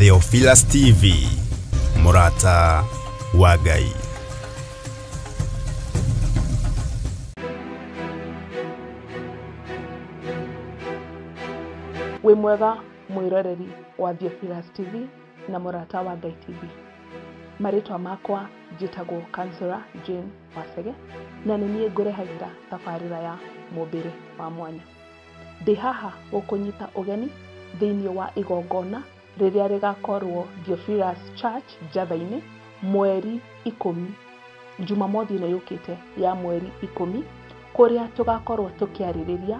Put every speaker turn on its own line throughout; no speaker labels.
Theophilus TV, Murata wa Ngai.
We mwega mwiroreri wa Theophilus TV na Murata wa Ngai TV. Maritwa makwa njitagwo Councillor Jane Wasege na nĩ ngũrehagira tabarĩra ya mũmbĩre wa mwanya. Ndĩ haha gũkũnyita ũgeni thĩinĩ wa igongona rĩrĩa rĩgakorwo Theophilus Church Njatha-inĩ mweri 10 Jumamothi ĩno yũkĩte ya mweri 10 kũrĩa tũgakorwo tũkĩarĩrĩria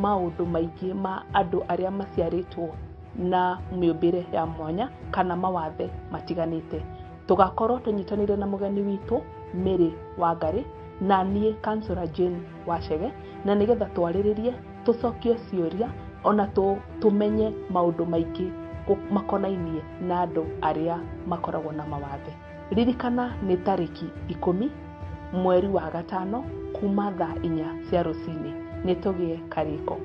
maũndũ maingĩ ma andũ arĩa maciarĩtwo na mĩũmbĩre ya mwanya kana mawathe matiganĩte. Tugakorwo tunyitanire na mugeni witũ Mary Wangari na niĩ Councillor Jane Wachege na nigetha twarĩrĩrie tucokio ciũria ona tumenye maũndũ maingĩ makonainie na andũ arĩa makoragwo na mawathe. Ririkana nĩ tarĩki 10 mweri wa gatano kuma thaa 4 cia rũcinĩ. Nĩtũgĩe karĩko.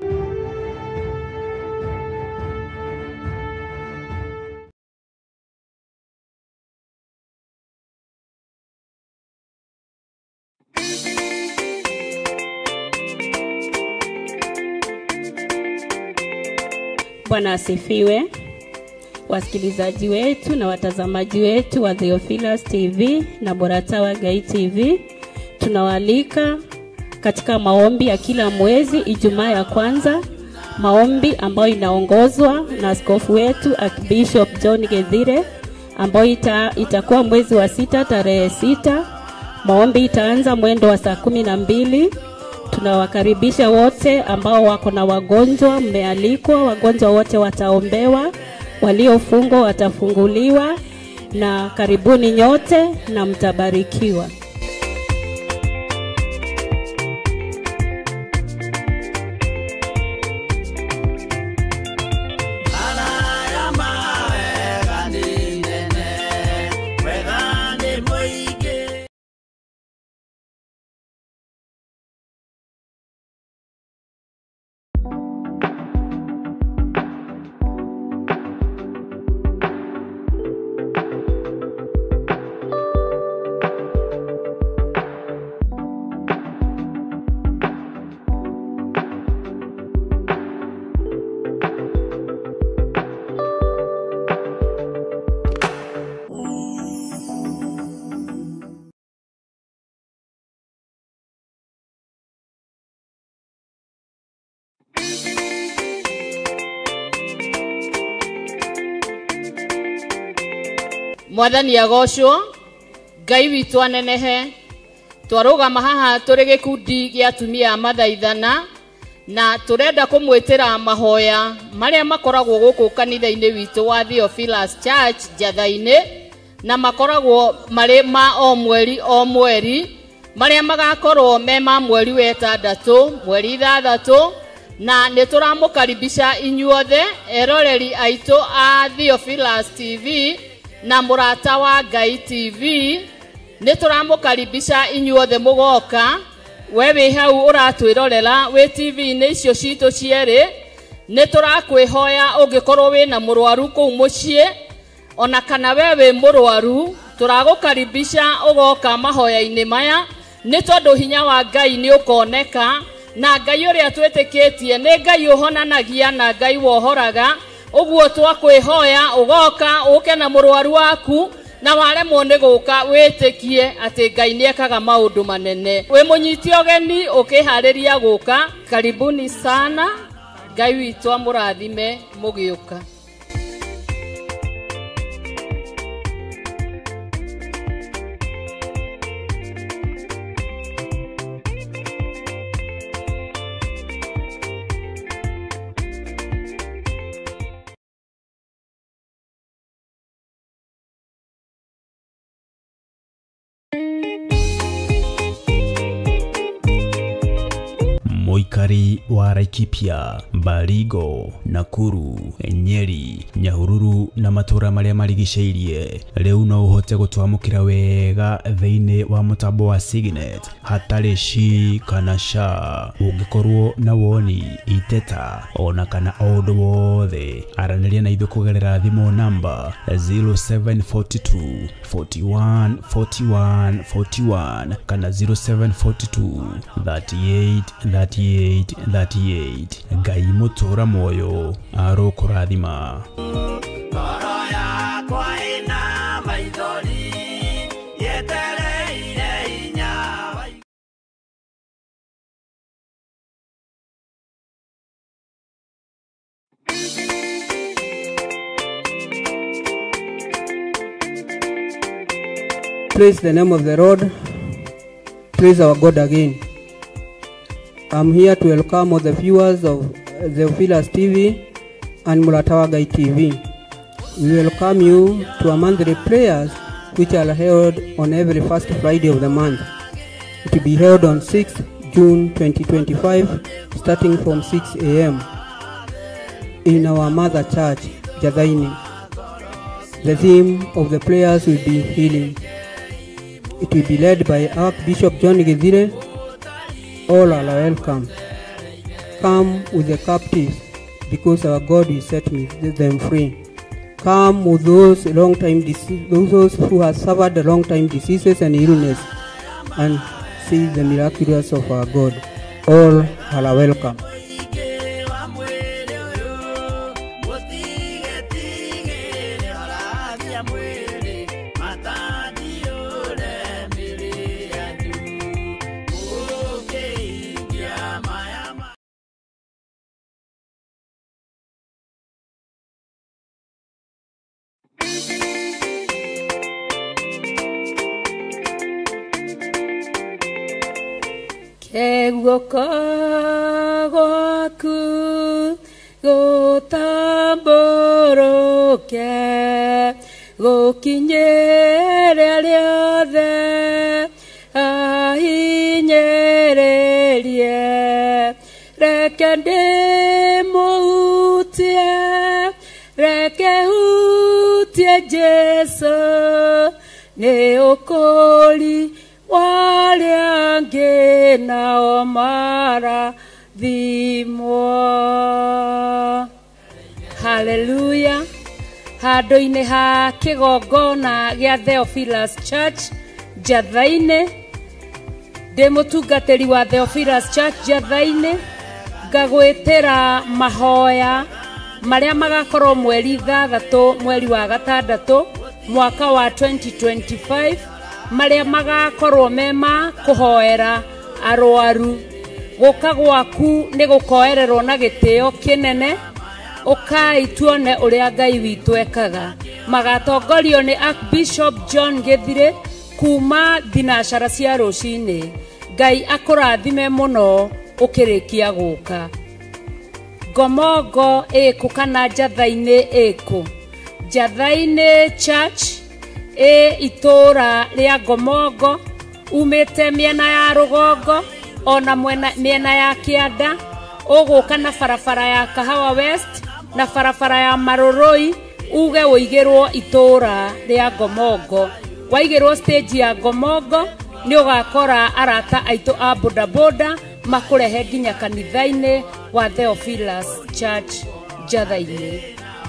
Bwana asifiwe. Wasikilizaji wetu na watazamaji wetu wa Theophilus TV na Murata wa Ngai TV, tunawaalika katika maombi ya kila mwezi Ijumaa ya kwanza, maombi ambayo inaongozwa na askofu wetu Archbishop John Gethire, ambayo itakuwa mwezi wa 6 tarehe 6. Maombi itaanza mwendo wa saa 12. Tunawakaribisha wote ambao wako na wagonjwa, mmealikwa. Wagonjwa wote wataombewa, waliofungwa watafunguliwa, na karibuni nyote na mtabarikiwa.
Mwathani agocwo. Ngai witũ anenehe. Twarũgama haha tũrĩ gĩkundi gĩa atumia a mathaithana na tũrenda kũmwĩtĩra mahoya marĩa makoragwo gũkũ kanitha-inĩ witũ wa Theophilus Church Njatha-inĩ, na makoragwo marĩ ma o mweri marĩa magakorwo me ma mweri wa 6, mweri 6, na nĩtũramũkaribisha inyuothe eroreri aitũ a Theophilus TV na Murata wa Ngai TV. Nĩtũramũkaribisha inyuothe mũgoka. We wĩ hau ũratwĩrorera wĩ TV-inĩ icio citũ cierĩ, nĩtũrakwĩhoya ũngĩkorwo wĩna mũrwaru kũu mũciĩ, ona kana we wĩ mũrwaru, tũragũkaribisha ũgoka mahoya-inĩ maya, nĩ tondũ hinya wa Ngai nĩ ũkoneka, na Ngai ũrĩa twĩtĩkĩtie nĩ Ngai ũhonanagia na Ngai wohoraga. Ũguo twakwĩhoya ũgoka ũke na mũrwaru waku, na waremwo nĩ gũka wĩtĩkie atĩ Ngai nĩekaga maũndũ manene. Wĩ mũnyiti ũgeni ũkĩharĩria gũka, karibuni sana. Ngai witũ amũrathime mũgĩũka.
aikari wa Laikipia, Baringo, Nakuru, Nyeri, Nyahururu na matura maria marigiceirie riu no uhote gutwamukira wega thiini wa mutambo wa Signet hatari ci kana sha. Ungikorwo na woni, iteta ona kana undu wothe, araniria na ithu kugerera thimu namba 0742 41 41 41 kana 0742 38 38 38. Ngai mutura moyo arokurathima.
Praise the name of the Lord. Praise our God again. I'm here to welcome all the viewers of Theophilus TV and Murata wa Ngai TV. We welcome you to a monthly prayers which are held on every first Friday of the month. It will be held on 6th June 2025 starting from 6 a.m. in our mother church, Jathaini. The theme of the prayers will be healing. It will be led by Archbishop John Githire. All are welcome. Come with the captives, because our God will set them free. Come with those those who have suffered long-time diseases and illness, and see the miraculous of our God. All are welcome.
Guoko gwaku gutambũrũke gũkinyĩre rĩothe ahinyĩrĩrie reke ndĩmũhutie reke hutie Jesũ nĩ ũkũri waliange nao marathimwo. Hallelujah. Handũ-inĩ ha kĩgongona gĩa Theophilus Church Jathaini, ndĩ mũtungatĩri wa Theophilus Church Jathaini, ngagwĩtĩra mahoya marĩa magakorwo mweri 3 mweri wa gatandatũ mwaka wa 2025, maria magakorwo mema kuhoera arwaru. Guka gwaku ni gukoererwo na gitio kinene, ukai tuone uria Ngai witu ekaga. Magatongorio ni Archbishop John Githire kuma thinacara cia rucini. Ngai akurathime muno ukirikia guka. Gomongo eku kana Jathaini eku. Jathaini Church itora ria Gomongo, umete miena ya rugongo ona miena ya kianda, uguka na barabara ya Kahawa West na barabara ya Maroroi, uge uigirwo itora ria Gomongo. Waigirwo stage ya Gomongo ni ugakora arata aitu a bodaboda makurehe nginya kanithaini wa Theophilus Church Jathaini.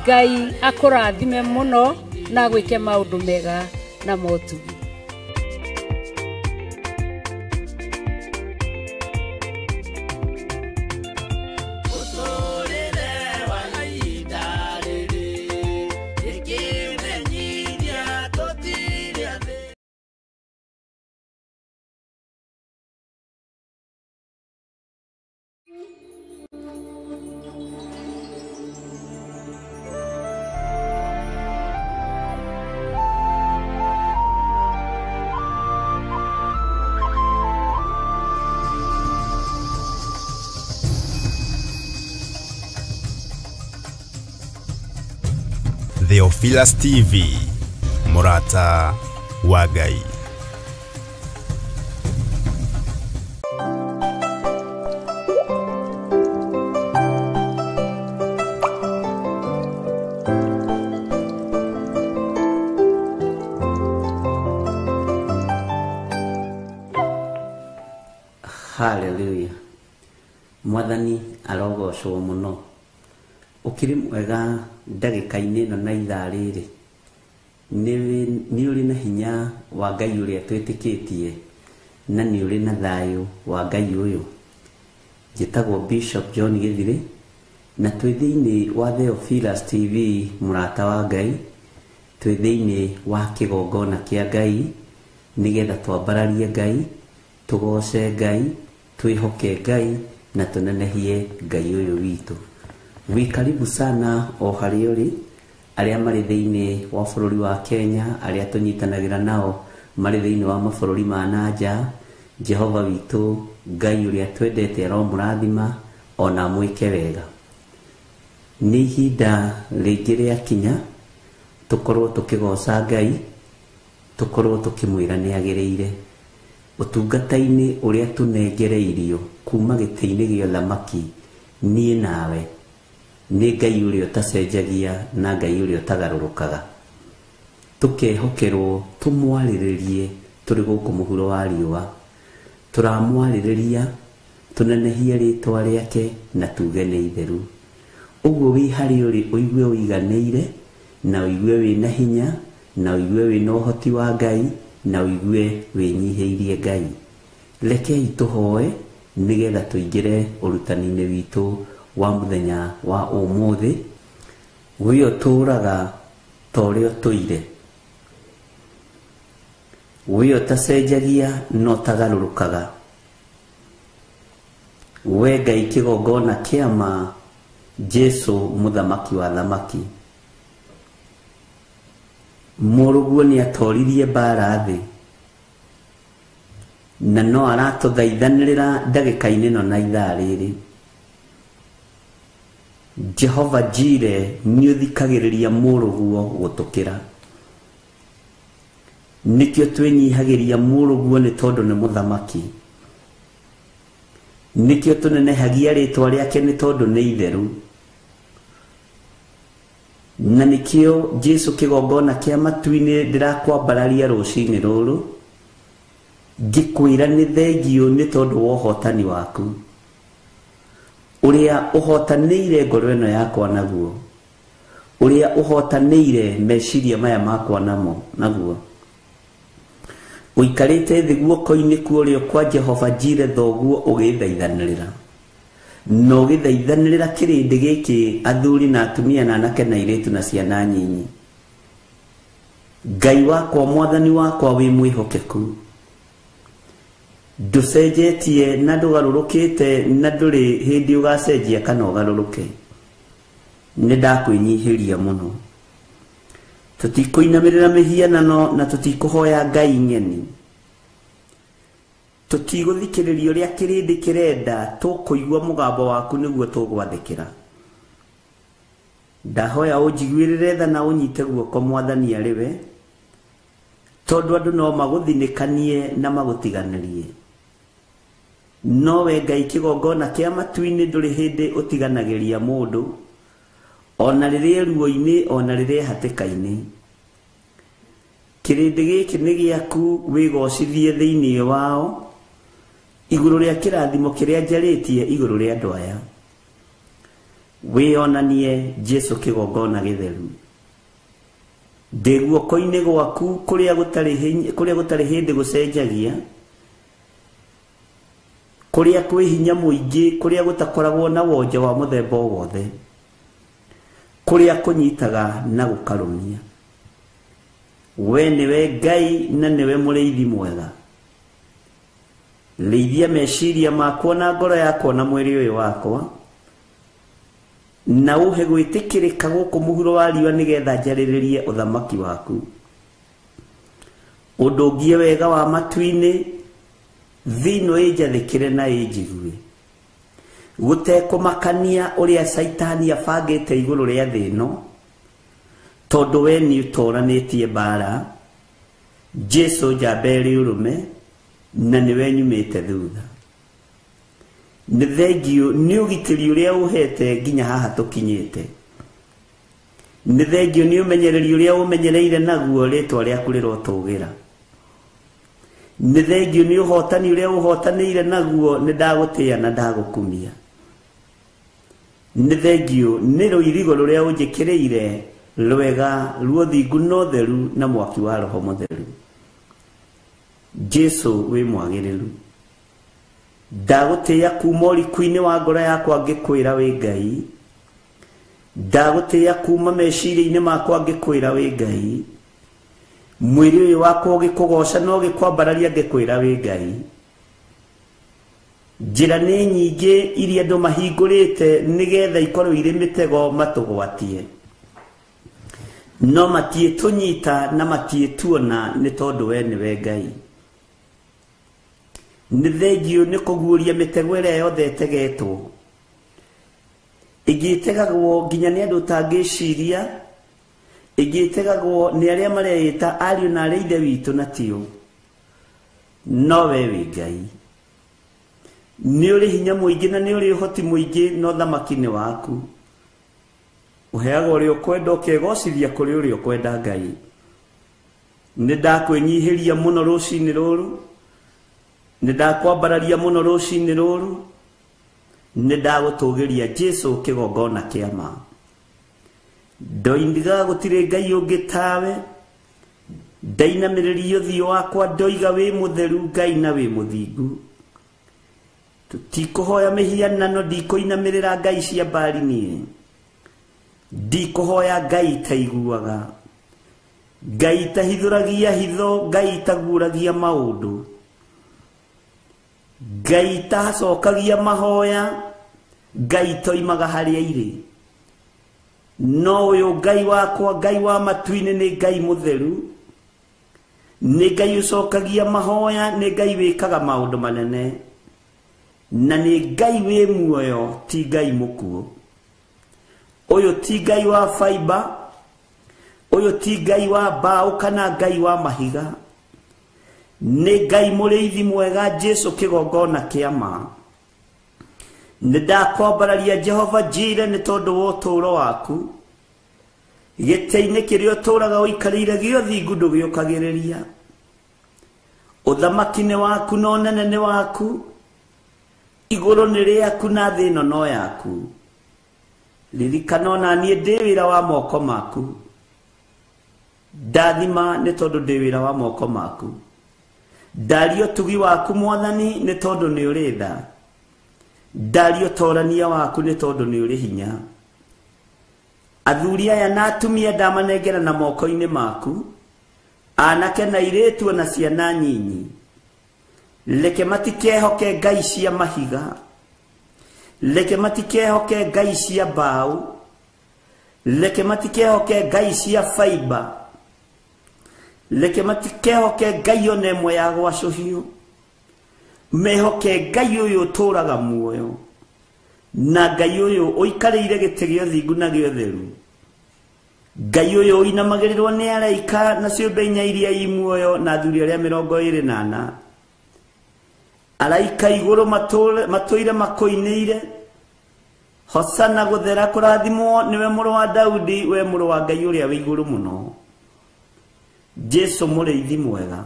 Ngai akurathime muno na gwike maundu mega na motugi.
Theophilus TV, Murata wa Ngai.
Hallelujah. Mwathani arogocwo muno. Ukiri mwega ndagika-ini no na ithaa riri. Ni uri na hinya wa Ngai uria twitikitie na ni uri na thayu wa Ngai uyu. Njitagwo Bishop John Githiri na twi thiini wa Theophilus TV murata wa Ngai. Twi thiini wa kigongona kia Ngai nigetha twambararie Ngai, tugoce Ngai, twihoke Ngai na tunenehie Ngai uyu witu. Wi karibu sana o hari uri aria mari thiini wa bururi wa Kenya, aria tunyitanagira nao mari thiini wa mabururi ma nanja. Jehova witu Ngai uria twendete ro murathima ona mwike wega. Ni hinda ringi ria kinya tukorwo tukigoca Ngai, tukorwo tukimwira ni agiriire utungata-ini uria tunengereirio kuma giti-ini gio thamaki. Nie nawe ni Ngai uria utacenjagia na Ngai uria utagarurukaga. Tukehokerwo tumwariririe turi guku muhuro wa riua. Turamwaririria tunenehie ritwa riake na tuge ni itheru. Uguo wi hari uri uigue wiganeire na uigue wina hinya na uigue wina uhoti wa Ngai na uigue winyiheirie Ngai. Rekei tuhoe nigetha tuingire urutani-ini witu wa muthenya wa umuthi. Wio turaga torio tuire. Wio tacenjagia no tagarurukaga. We Ngai kigongona kiama Jesu muthamaki wa thamaki. Muruguo ni atoririe mbara thi na no aratuthaithanirira ndagika-ini no na ithaa riri. Jehova Jire ni uthikagiriria muruguo gutukira. Nikio twinyihagiria muruguo ni tondu ni muthamaki. Nikio tunenehagia ritwa riake ni tondu ni itheru. Na nikio Jesu kigongona kia matu-ini ndirakwambararia rucini ruru ngikwira ni thengio ni tondu wa uhotani waku uria uhotanire ngoro ino yakwa naguo, uria uhotanire meciria maya makwa naguo. Uikarite thi guoko-ini kuorio kwa Jehova Jire thoguo ugithaithanirira no githaithanirira kirindi giki athuri na atumia na anake na iritu na ciana nyinyi. Ngai wakwa mwathani wakwa wi mwihokeku, nducenjetie na ndugarurukite na nduri hindi ugacenjia kana ugaruruke. Ni ndakwinyihiria muno. Tutikuinamirira mihianano na tutikuhoya Ngai ng'eni. Tutigũthikĩrĩria ũrĩa kĩrĩndĩ kĩrenda, tũkũigua mũgambo waku nĩguo tũgwathĩkĩra. Ndahoya ũnjiguĩrĩre tha na ũnyite guoko Mwathani arĩ we, tondũ andũ no magũthinĩkanie na magũtiganĩrie. No we Ngai kĩgongona kĩa matu-inĩ ndũrĩ hĩndĩ ũtiganagĩria mũndũ, ona rĩrĩa ruo-inĩ ona rĩrĩa hatĩka-inĩ. Kĩrĩndĩ gĩkĩ nĩ gĩaku, wĩgocithie thĩinĩ wao igũrũ rĩa kĩrathimo kĩrĩa njarĩtie igũrũ rĩa andũ aya. Wĩonanie Jesu kĩgongona gĩtheru. Ndĩ guoko-inĩ gwaku kũrĩa gũtarĩ hĩndĩ gũcenjagia, kũrĩa kwĩ hinya mũingĩ, kũrĩa gũtakoragwo na wonje wa mũthemba o wothe, kũrĩa kũnyitaga na gũkarũmia. We nĩwe Ngai na nĩwe mũrĩithi mwega. Rĩithia meciria makwa na ngoro yakwa na mwĩrĩ ũyũ wakwa, na ũhe gwĩtĩkĩrĩka gũkũ mũhuro wa riũa nĩgetha njarĩrĩrie ũthamaki waku. Ũndũngie wega wa matu-inĩ, thĩinĩ ĩnjathĩkĩre na ĩnjigue. Gũtekũmakania ũrĩa Saitani abangĩte igũrũ rĩa thĩ ĩno, tondũ we nĩ ũtoranĩtie mbara. Jesu njamba ĩrĩ ũrũme na nĩwe nyumĩte thutha. Nĩ thengio nĩ ũgitĩri ũrĩa ũhete nginya haha tũkinyĩte. Nĩ thengio nĩ ũmenyereri ũrĩa ũmenyereire naguo rĩtwa rĩaku rĩrotũgĩra. nĩ thengio nĩ ũhotani ũrĩa ũhotanĩire naguo, nĩ ndagũtĩĩa na ndagũkumia. Nĩ thengio nĩ rũirigo rũrĩa ũnjĩkĩrĩire rwega ruothingu na ũtheru na mwaki wa Roho Mũtheru. Jesu wĩ mwagĩrĩru, ndagũtĩĩa kuma ũriku-inĩ wa ngoro yakwa ngĩkwĩra wĩ Ngai, ndagũtĩĩa kuma meciria-inĩ makwa ngĩkwĩra wĩ Ngai, mwĩrĩ ũyũ wakwa ũgĩkũgoca no gĩkwambararia ngĩkwĩra wĩ Ngai. Njĩra nĩ nyingĩ iria andũ mahingũrĩte nĩgetha ikorwo irĩ mĩtego matũgwatie, no matiĩtũnyita na matiĩtuona nĩ tondũ we nĩwe Ngai. Nĩ thengio nĩ kũguũria mĩtego ĩrĩa yothe ĩtegetwo, ĩgĩtegagwo nginya nĩ andũ ũtangĩciria, ĩgĩtegagwo nĩ arĩa mareĩta ariũ na arĩa ithe witũ na tiũ, no we wĩ Ngai. Nĩ ũrĩ hinya mũingĩ na nĩ ũrĩ ũhoti mũingĩ, no thamaki nĩ waku. Ũheaga ũrĩa ũkwenda ũkegocithia kũrĩ ũrĩa ũkwenda Ngai. Nĩ ndakwĩnyihĩria mũno rũcinĩ rũrũ, nĩ ndakwambararia mũno rũcinĩ rũrũ, nĩ ndagũtũgĩria Jesu kĩgongona kĩa ma. Ndoindiga gũtirĩ Ngai ũngĩ tawe, ndainamĩrĩria ũthiũ wakwa ndoiga wĩ mũtheru Ngai na wĩ mũthingu. Tũtikũhoya mĩhianano, ndikũinamĩrĩra ngai cia Baali niĩ, ndikũhoya ngai itaiguaga, ngai itahithũragia hitho, ngai itaguũragia maũndũ, ngai itacokagia mahoya, ngai itoimaga harĩa irĩ. No ũyũ Ngai wakwa, Ngai wa matu-inĩ, nĩ Ngai mũtheru, nĩ Ngai ũcokagia mahoya, nĩ Ngai wĩkaga maũndũ manene, na nĩ Ngai wĩ muoyo, ti Ngai mũkuũ. Ũyũ ti Ngai wa fiber, ũyũ ti Ngai wa mbaũ kana Ngai wa mahiga, nĩ Ngai mũrĩithi mwega, Jesu kĩgongona kĩa ma. Nĩ ndakwambararia Jehova Jireh nĩ tondũ wa ũtũũro waku, gĩtĩ-inĩ kĩrĩa ũtũũraga ũikarĩire gĩothingu ndũgĩũkagĩrĩria. Ũthamaki nĩ waku na ũnene nĩ waku, igũrũ nĩ rĩaku na thĩ ĩno no yaku. Ririkana ona niĩ ndĩ wĩra wa moko maku, ndathima nĩ tondũ ndĩ wĩra wa moko maku. Ndaria ũtugi waku Mwathani nĩ tondũ nĩ ũrĩ tha, ndaria ũtorania waku nĩ tondũ nĩ ũrĩ hinya. Athuri aya na atumia ndamanengera na moko-inĩ maku, anake na airĩtu ona ciana nyinyi. Leke matikehoke ngai cia mahiga, leke matikehoke ngai cia mbaũ, leke matikehoke ngai cia fiber, leke matikehoke ngai ona ĩmwe ya gwacũhio. Mehoke Ngai ũyũ ũtũũraga muoyo, na Ngai ũyũ ũikarĩire gĩtĩ gĩa ũthingu na gĩa ũtheru, Ngai ũyũ ũinamagĩrĩrwo nĩ araika na ciũmbe inya iria i muoyo na athuri arĩa 24. Araika igũrũ matũire makũinĩire, Hosana gũthera kũrathimwo nĩwe mũrũ wa Daudi, we mũrũ wa Ngai ũrĩa wĩ igũrũ mũno. Jesu mũrĩithi mwega,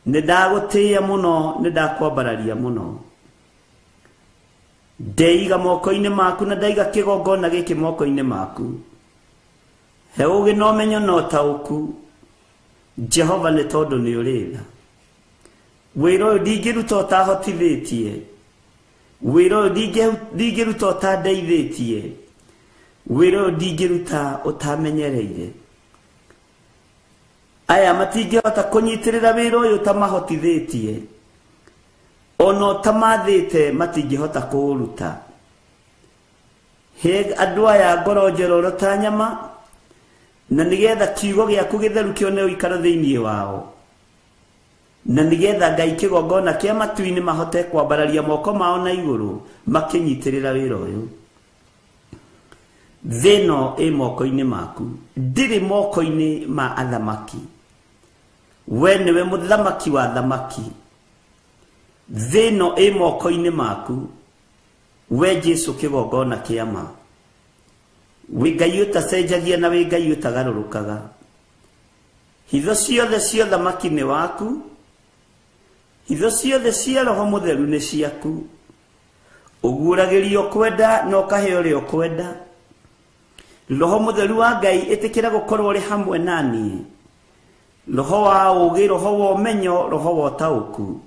nĩ ndagũtĩĩa mũno, nĩ ndakwambararia mũno. Ndeiga moko-inĩ maku na ndaiga kĩgongona gĩkĩ moko-inĩ maku. He ũgĩ na ũmenyo na ũtaũku, Jehova, nĩ tondũ nĩ ũrĩ tha. Wĩra ũyũ ndingĩruta ũtahotithĩtie, wĩra ũyũ ndingĩruta ũtandeithĩtie, wĩra ũyũ ndingĩruta ũtamenyereire. Aya matingĩhota kũnyitĩrĩra wĩra ũyũ ũtamahotithĩtie, ona ũtamathĩte matingĩhota kũũruta. He andũ aya ngoro njororo ta nyama, na nĩgetha kiugo gĩaku gĩtheru kĩone ũikaro thĩinĩ wao, na nĩgetha Ngai kĩgongona kĩa matu-inĩ mahote kwambararia moko mao na igũrũ makĩnyitĩrĩra wĩra ũyũ. Thĩ ĩno ĩ moko-inĩ maku, ndĩrĩ moko-inĩ ma athamaki. We nĩwe mũthamaki wa thamaki. Thĩ ĩno ĩ moko-inĩ maku, we Jesu kĩgongona kĩa ma. Wĩ Ngai ũtacenjagia na wĩ Ngai ũtagarũrũkaga. Hitho ciothe cia ũthamaki nĩ waku, Itho ciothe cia Roho Mutheru nĩ ciaku. Ũguũragĩrio kwenda no kaheo ũrĩa ũkwenda. Roho Mutheru wa Ngai ĩtĩkĩra gũkorwo ũrĩ hamwe naniĩ. Roho wa ũũgĩ, roho wa ũmenyo, roho wa ũtaũku.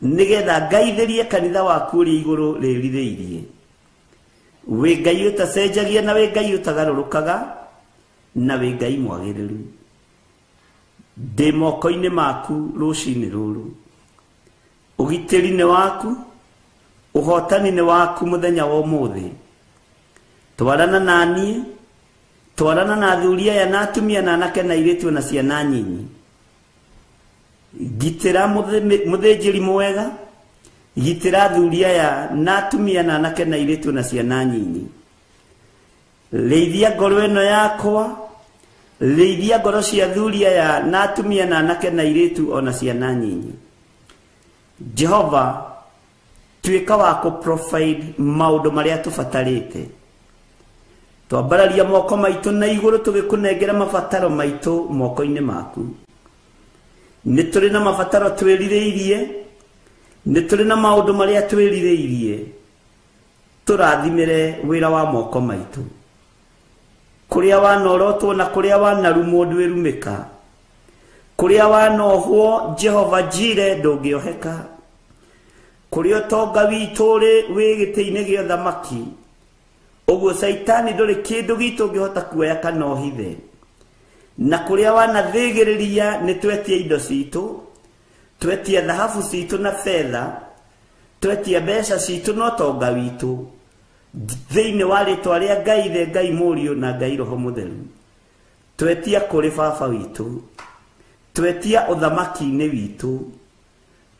Nĩgetha ngaithĩrie kanitha waku ũrĩ igũrũ rĩrirĩirie. Wĩ Ngai ũtacenjagia na wĩ Ngai ũtagarũrũkaga na wĩ Ngai mwagĩrĩru. Ndĩ moko-inĩ maku rũcinĩ rũrũ. Ũgitĩri nĩ waku, ũhotani nĩ waku mũthenya wa ũmũthĩ. Twarana naniĩ, twarana na athuri aya na atumia na anake na airĩtu na ciana nyinyi. Gitĩra mũthĩnjĩri mwega, gitĩra athuri aya na atumia na anake na airĩtu na ciana nyinyi. Rĩithia ngoro ĩno yakwa, rĩithia ngoro cia athuri aya na atumia na anake na airĩtu ona ciana nyinyi. Jehova, tuĩka wa kũ-provide maũndũ marĩa tũbatarĩte. Twambararia moko maitũ na igũrũ tũgĩkũnengera mabataro maitũ moko-inĩ maku. Nĩ tũrĩ na mabataro twĩrirĩirie, nĩ tũrĩ na maũndũ marĩa twĩrirĩirie. Tũrathimĩre wĩra wa moko maitũ. Kũrĩa wanorotwo na kũrĩa wanarumwo ndwĩrumĩka. Kũrĩa wanohwo Jehova Jire ndũngĩoheka. Kũrĩa ũtonga witũ ũrĩ wĩ gĩtĩ-inĩ gĩa ũthamaki. Ũguo Saitani ndũrĩ kĩndũ gitũ ũngĩhota kuoya kana ũhithe. Na kũrĩa wanathĩgĩrĩria nĩ twetia indo citũ, twetia thahabu citũ na fedha, twetia mbeca citũ na ũtonga witũ. Thĩinĩ wa rĩtwa rĩa Ngai Ithe, Ngai Mũriũ na Ngai Roho Mũtheru. Twetia kũrĩ Baba witũ, twetia ũthamaki-inĩ witũ,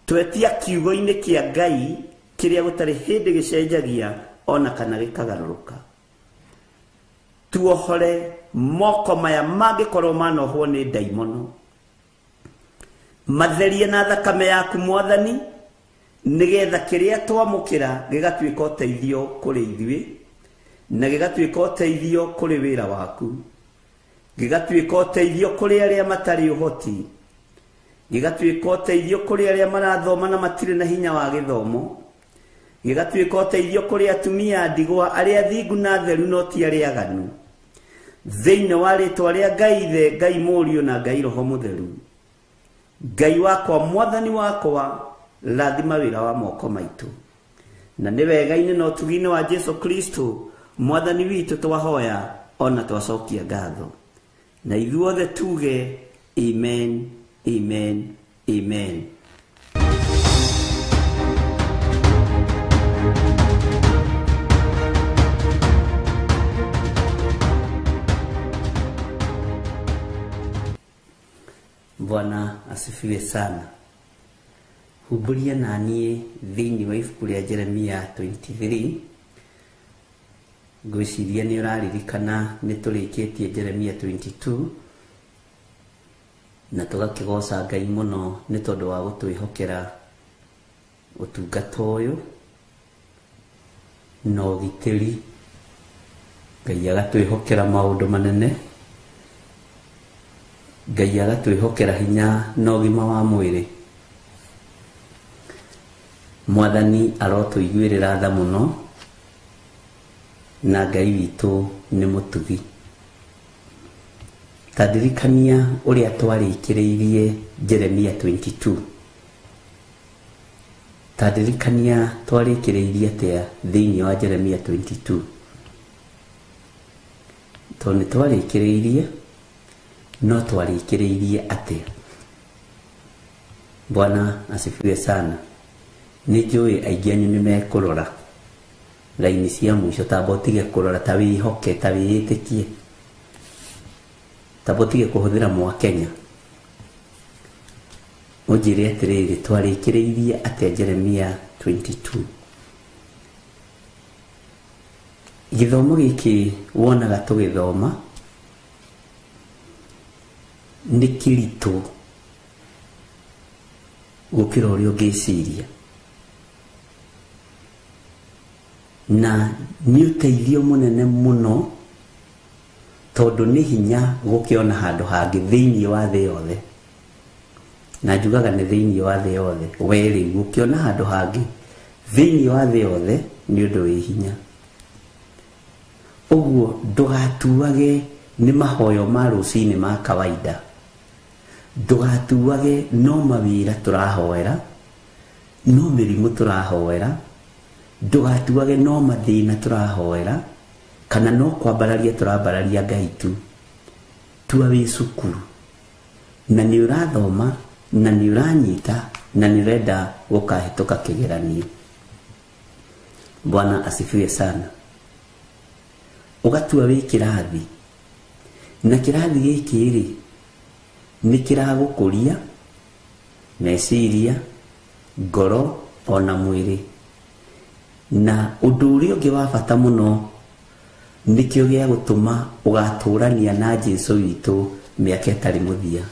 twetia kiugo-inĩ kĩa Ngai kĩrĩa gũtarĩ hĩndĩ gĩcenjagia ona kana gĩkagarũrũka. Tuohore moko maya mangĩkorwo manohwo nĩ ndaimono. Matherie na thakame yaku Mwathani, nĩgetha kĩrĩa twamũkĩra gĩgatuĩka ũteithio kũrĩ ithuĩ, na gĩgatuĩka ũteithio kũrĩ wĩra waku, gĩgatuĩka ũteithio kũrĩ arĩa matarĩ ũhoti, gĩgatuĩka ũteithio kũrĩ arĩa marathoma na matirĩ na hinya wa gĩthomo, gĩgatuĩka ũteithio kũrĩ atumia ndigwa arĩa athingu na atheru no ti arĩa aganu. Thĩinĩ wa rĩtwa rĩa Ngai Ithe, Ngai Mũriũ na Ngai Roho Mũtheru. Ngai wakwa, Mwathani wakwa, rathima wĩra wa moko maitũ. Na nĩ wega-inĩ na ũtugi-inĩ wa Jesu Kristo, Mwathani witũ twahoya ona twacokia ngatho. Na ithuothe tuge amen, amen, amen. Bwana asifiwe sana. Huburia naniĩ thĩinĩ wa ibuku rĩa Jeremia 23. Ngwĩciria nĩ ũraririkana nĩ tũrĩkĩtie Jeremia 22 na tũgakĩgoca Ngai mũno nĩ tondũ wa gũtwĩhokera ũtungata ũyũ na ũgitĩri. Ngai agatwĩhokera maũndũ manene. Ngai agatwĩhokera hinya na ũgima wa mwĩrĩ. Mwathani arotũiguĩrĩra tha mũno, na Ngai witũ nĩ mũtugi. Tadirikania ũrĩa twarĩkĩrĩirie Jeremia 22. Tadirikania twarĩkĩrĩirie atĩa thĩinĩ wa Jeremia 22. Tondũ nĩ twarĩkĩrĩirie, no twarĩkĩrĩirie atĩa. Bwana asifiwe sana. Nĩ njũĩ aingĩ anyu nĩ mekũrora raini cia mũico, tamba ũtige kũrora, ta wĩhoke, ta wĩĩtĩkie, tamba ũtige kũhũthĩra Mwakenya. Ũnjĩre atĩrĩrĩ, twarĩkĩrĩirie atĩa Jeremia 22. Gĩthomo gĩkĩ wonaga tũgĩthoma nĩ kĩritũ gũkĩra ũrĩa ũngĩciria, na nĩ ũteithio mũnene mũno, tondũ nĩ hinya gũkĩona handũ hangĩ thĩinĩ wa thĩ yothe na njugaga nĩ thĩinĩ wa thĩ yothe. We rĩu ũkĩona handũ hangĩ thĩinĩ wa thĩ yothe nĩ ũndũ wĩ hinya. Ũguo ndũgatuage nĩ mahoyo ma rũcinĩ ma kawaida, ndũgatuage no mawĩra tũrahoera, no mĩrimũ tũrahoera, ndũgatuage no mathĩna tũrahoera, kana no kwambararia tũrambararia Ngai tu. Tua wĩ cukuru na nĩ ũrathoma na nĩ ũranyita na nĩ ũrenda gũkahĩtũka kĩgeranio. Bwana asifiwe sana. Ugatua wĩ kĩrathi, na kĩrathi gĩkĩ rĩ nĩ kĩragũkũria meciria, ngoro ona mwĩrĩ. Na ũndũ ũrĩa ũngĩ wa bata mũno nĩkĩo gĩa gũtũma ũgatũrania na Jesũ witũ mĩaka ĩtarĩ mũthia.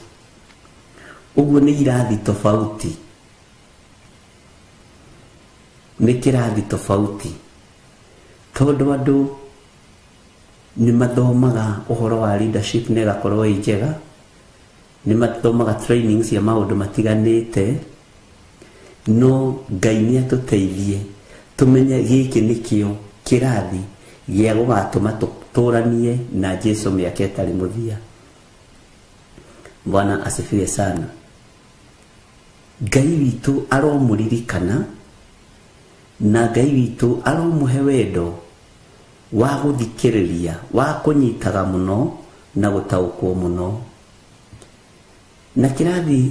Ũguo nĩ irathi tofauti, nĩ kĩrathi tofauti, tondũ andũ nĩ mathomaga ũhoro wa leadership na ĩgakorwo ĩ njega, nĩ mathomaga training cia maũndũ matiganĩte, no Ngai nĩ atũteithie tũmenye gĩkĩ nĩkĩo kĩrathi gĩa gũgatũma tũtũranie na Jesũ mĩaka ĩtarĩ mũthia. Bwana asifiwe sana. Ngai witũ aromũririkana na Ngai witũ aromũhe wendo wa gũthikĩrĩria, wa kũnyitaga mũno na gũtaũkwo mũno. Na kĩrathi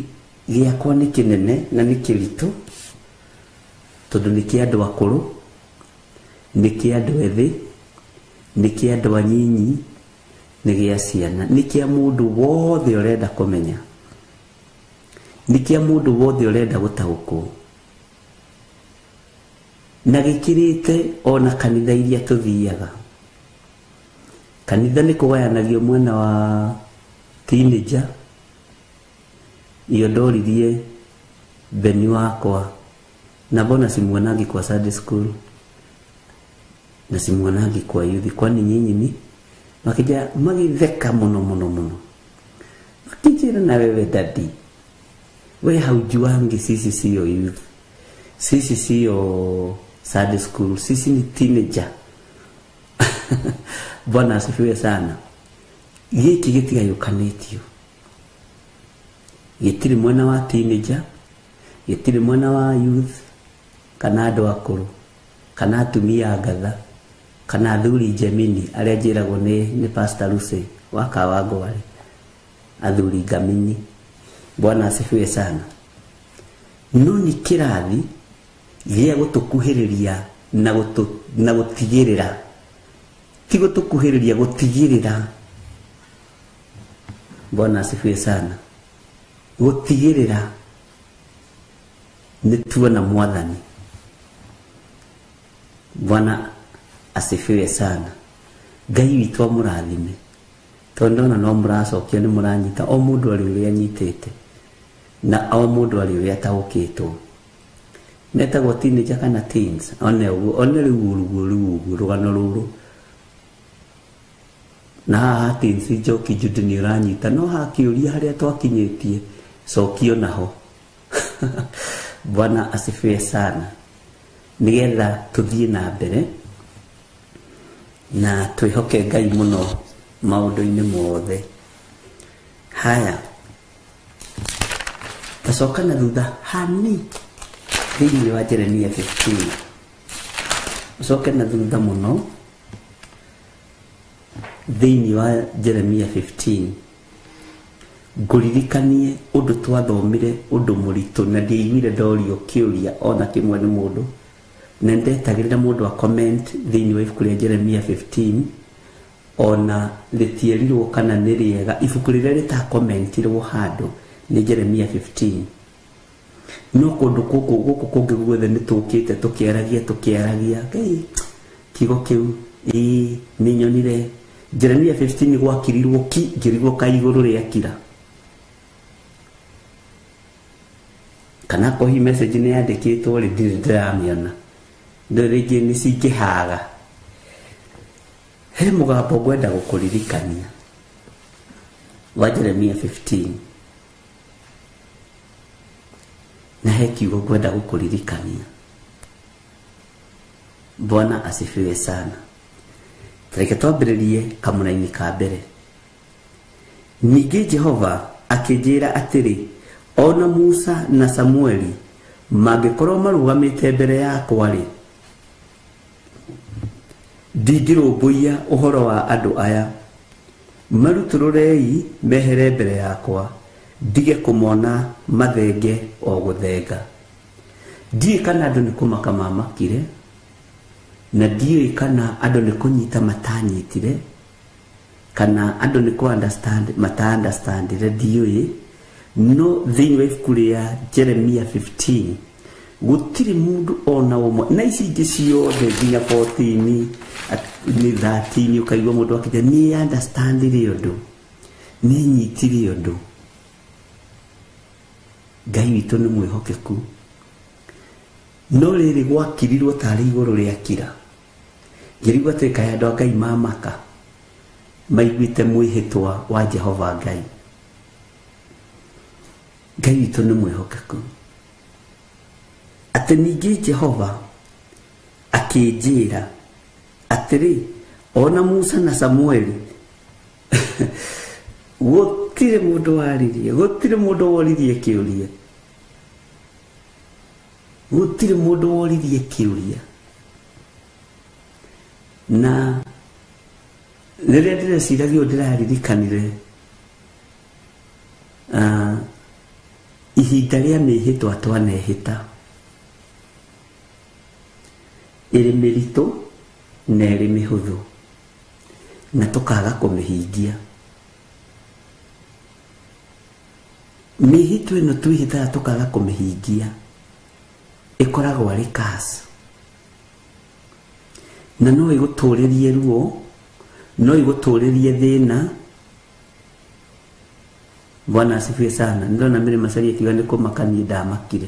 gĩakwa nĩ kĩnene na nĩ kĩritũ, tondũ nĩ kĩa andũ akũrũ, nĩ kĩa andũ ethĩ, nĩ kĩa andũ anyinyi, nĩ gĩa ciana, nĩ kĩa mũndũ wothe ũrenda kũmenya, nĩ kĩa mũndũ wothe ũrenda gũtaũkwo. Na gĩkĩrĩte ona kanitha iria tũthiaga. Kanitha nĩ kũgayanagio mwena wa teenager. Iyo ndoririe Beni wakwa, na mbona simuonagi kwa Sunday school na simuonagi kwa youth, kwani nyinyi ni makija magitheka muno muno muno, makijira na wewe dadi, we haujuangi sisi siyo youth, sisi siyo Sunday school, sisi ni teenager. Bwana asifiwe sana. Gĩkĩ gĩtigayũkanĩtio, gĩtirĩ mwena wa teenager, gĩtirĩ mwena wa youth, kana andũ akũrũ, kana atumia ngatha, kana athuri Gemini arĩa njĩragwo nĩ Pastor Lucy wa Kawangware, athuri Ngamini. Bwana asifiwe sana. No nĩ kĩrathi gĩa gũtũkuhĩrĩria na gũtigĩrĩra, ti gũtũkuhĩrĩria, gũtigĩrĩra. Bwana asifiwe sana. Gũtigĩrĩra nĩ tuona Mwathani. Bwana asifiwe sana. Ngai witũ amũrathime, tondũ ona no mũracokio nĩ mũranyita o mũndũ arĩ ũrĩa anyitĩte, na o mũndũ arĩ ũrĩa ataũkĩtwo. Metagwo teenager kana teens, one rĩu rũgano rũrũ. Na haha teens njoki judu nĩ ũranyita, no hakĩũria harĩa twakinyĩtie cokio naho. Bwana asifiwe sana. Nigetha tũthiĩ na mbere na twĩhoke Ngai mũno maũndũ-inĩ mothe. Haya, tacoka na thutha hani thĩinĩ wa Jeremia 15. Coke na thutha mũno thĩinĩ wa Jeremia 15. Ngũririkanie ũndũ twathomire, ũndũ mũritũ, na ndiaiguire ndorio kĩũria ona kĩmwe nĩ mũndũ, na ndetagĩrĩra mũndũ a comment thĩinĩ wa ibuku rĩa Jeremia 15, ona rĩtierirwo kana nĩ rĩega. Ibuku rĩrĩa rĩtakomentirwo handũ nĩ Jeremia 15. No kũndũ gũkũ kũngĩ guothe nĩ tũkĩte tũkĩaragia Ngai kiugo kĩu nĩ nyonire. Jeremia 15 gwakirirwo ngĩrigwo kaigũrũ rĩa kira, kana kohi message nĩ yandĩkĩtwo rĩ ndiramĩona, rĩngĩ nĩ cingĩhaga. He mũgambo ngwenda gũkũririkania wa Jeremia 15. na he kiugo kwenda gukuririkania. Bwana asifiwe sana. Reke twambĩrĩrie kamũna-inĩ ka mbere. Ningĩ Jehova akĩnjĩra atĩrĩ, ona Musa na Samueli mangĩkorwo marũgamĩte mbere yakwa-rĩ, ndingĩrũmbũiya ũhoro wa andũ aya. Marutũrũrei mehere mbere yakwa, ndige kũmona mathenge o gũthenga. Ndiĩ kana andũ nĩ kũmaka mamakire, na ndiĩ kana andũ nĩ kũnyita matanyitire, kana andũ nĩ mata-understandire, ndiũĩ. No thĩinĩ wa ibuku rĩa Jeremia 15 gũtirĩ mũndũ ona ũmwe, na ici ingĩ ciothe nginya 14 ni 13 ũkaigua mũndũ akĩnja nĩ understandire ũndũ, nĩ nyitire ũndũ. Ngai witũ nĩ mwĩhokeku. No rĩrĩ gwakirirwo tarĩ igũrũ rĩakira, ngĩrigwo atĩ kaĩ andũ a Ngai mamaka maiguĩte mwĩhĩtwa wa Jehova Ngai. Ngai witũ nĩ mwĩhokeku. Atĩ ningĩ Jehova akĩnjĩra atĩrĩ, ona Musa na Samueli gũtirĩ mũndũ waririe, gũtirĩ mũndũ woririe kĩũria, gũtirĩ mũndũ woririe kĩũria. Na rĩrĩa ndĩreciragia ũũ ndĩraririkanire ihinda rĩa mĩhĩtwa twanehĩta, ĩrĩ mĩritũ na ĩrĩ mĩhũthũ, na tũkaga kũmĩhingia. Mĩhĩtwa ĩno twĩhĩtaga tũkaga kũmĩhingia ĩkoragwo arĩ curse, na no ĩgũtũrĩrie ruo, no ĩgũtũrĩrie thĩna. Bwana asifiwe sana. Ndona mire Macharia akiuga nĩ kũmakania ndamakire.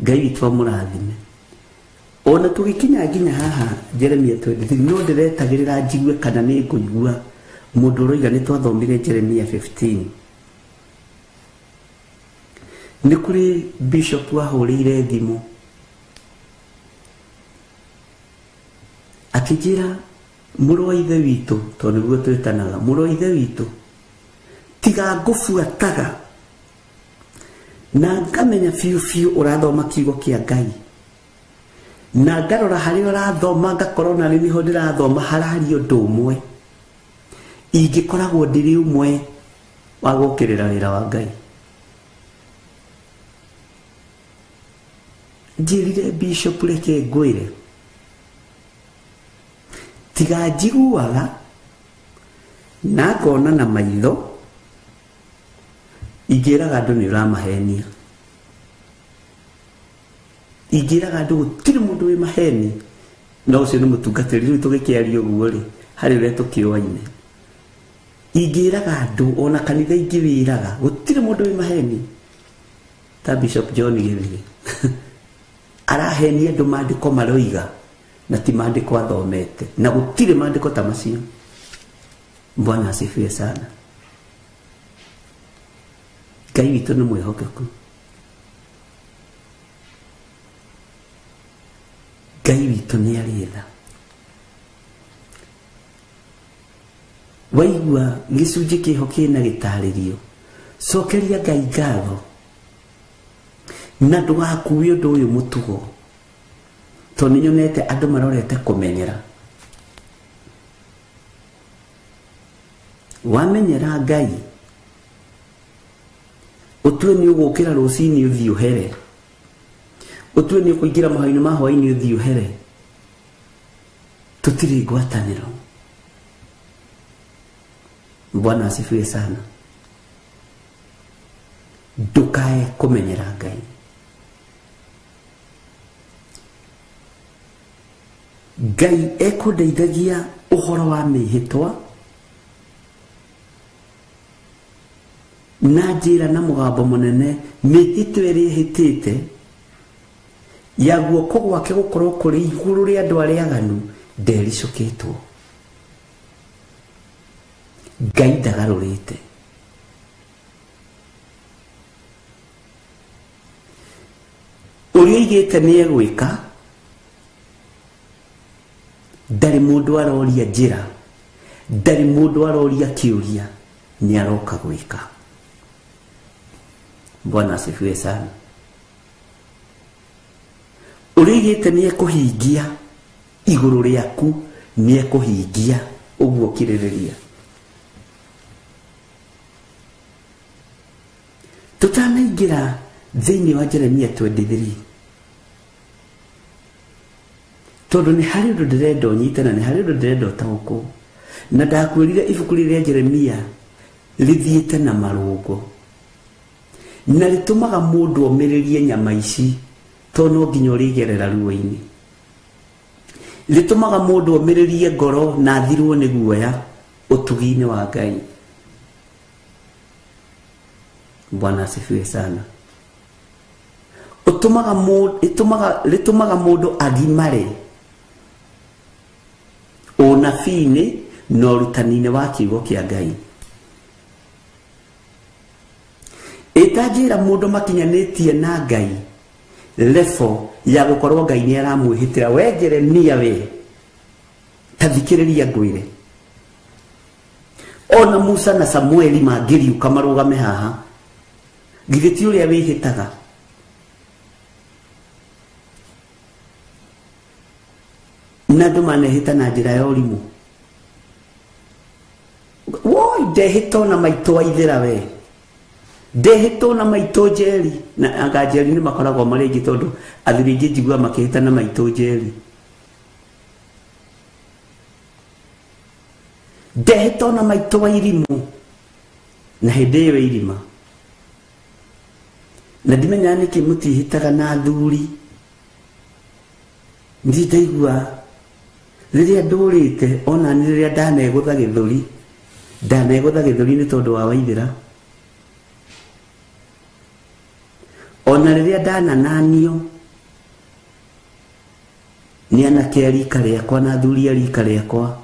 Ngai witũ amũrathime. Ona tũgĩkinya nginya haha Jeremia 23 no ndĩretagĩrĩra njigue kana nĩ ngũigua mũndũ ũroiga nĩ twathomire Jeremia 15. Nĩ kũrĩ bishop wahũrĩire thimũ akĩnjĩra, mũrũ wa ithe witũ, tondũ nĩguo twĩtanaga, mũrũ wa ithe witũ, tiga ngũbuataga na ngamenya biũ biũ ũrathoma kiugo kĩa Ngai, na ngarora harĩa ũrathoma ngakorwo na niho ndĩrathoma harario ũndũ ũmwe, ingĩkoragwo ndĩrĩ ũmwe wa gũkĩrĩra wĩra wa Ngai. Njĩrire bishop reke ngwĩre, tiga njiguaga na ngona na maitho, ingĩraga andũ nĩ ũramahenia, ingĩraga andũ gũtirĩ mũndũ wĩ maheni, no ũcio nĩ mũtungatĩri. Rĩu tũgĩkĩaria ũguo-rĩ, harĩ ũrĩa tũkĩoaine, ingĩraga andũ ona kanitha ingĩwĩraga gũtirĩ mũndũ wĩ maheni ta Bishop John Gĩthige arahenia andũ maandĩko maroiga na ti maandĩko athomete, na gũtirĩ maandĩko ta macio. Bwana asifiwe sana. Ngai witũ nĩ mwĩhokeku. Ngai witũ nĩ arĩ tha. Waigua gĩcunjĩ kĩho kĩna gĩtarĩrio, cokeria Ngai ngatho na ndũgakuue ũndũ ũyũ mũtugo, tondũ nĩnyonete andũ marorete kũmenyera. Wamenyera Ngai, ũtue nĩ ũgũkĩra rũcinĩ ũthiĩ ũhere, ũtue nĩ ũkũingĩra mahoya-inĩ ma hwaĩ-inĩ ũthiĩ ũhere, tũtirĩ ngwatanĩro. Bwana asifiwe sana. Ndũkae kũmenyera Ngai. Ngai ekũndeithagia ũhoro wa mĩhĩtwa na njĩra na mũgambo mũnene, mĩhĩtwa ĩrĩa ĩhĩtĩte ya guoko gwake gũkorwo kũrĩ igũrũ rĩa andũ arĩa aganu ndericũkĩtwo. Ngai ndagarũrĩte. urigite ni egwika ndari mundu aroria njira ndari mundu aroria kiuria ni aroka gwika. Bwana asifiwe sana. Urigite ni ekuhingia iguru riaku ni ekuhingia uguo kiririria. Tutanaingira thiini wa Jeremia 23 tondu ni hari undu ndirenda unyite na ni hari undu ndirenda utahuku na ndakwirire ibuku riria Jeremia rithiite na marungu na ritumaga mundu omiririe nyama ici tondu nginya urigerera ruo-ini. Ritumaga mundu omiririe ngoro na thirwo ni guoya utugi-ini wa Ngai. Bwana asifiwe sana. Ritumaga mundu agimare unabii-ini na urutani-ini wa kiugo kia Ngai. Itanjira mundu makinyanitie na Ngai lefo ya gukorwo Ngai ni aramwihitira. We Jeremia we tathikiriria ngwire ona Musa na Samueli mangiriuka marugame haha githiti uria wihitaga na ndu manehita na njira ya urimu. Woi ndehito na maito aithira we ndehito na maito jeri na anga jeri ni makoragwo mari ingi tondu athiringi njigua makihita na maito jeri. Ndehito na maito wa irimu na hindi iyo irima na ndimenya niki mutihitaga na thuri. Nditaigua riria ndurite ona ni riria ndanegutha githuri ni tondu wa waithira ona riria ndanananio ni anake rika riakwa na thuri rika riakwa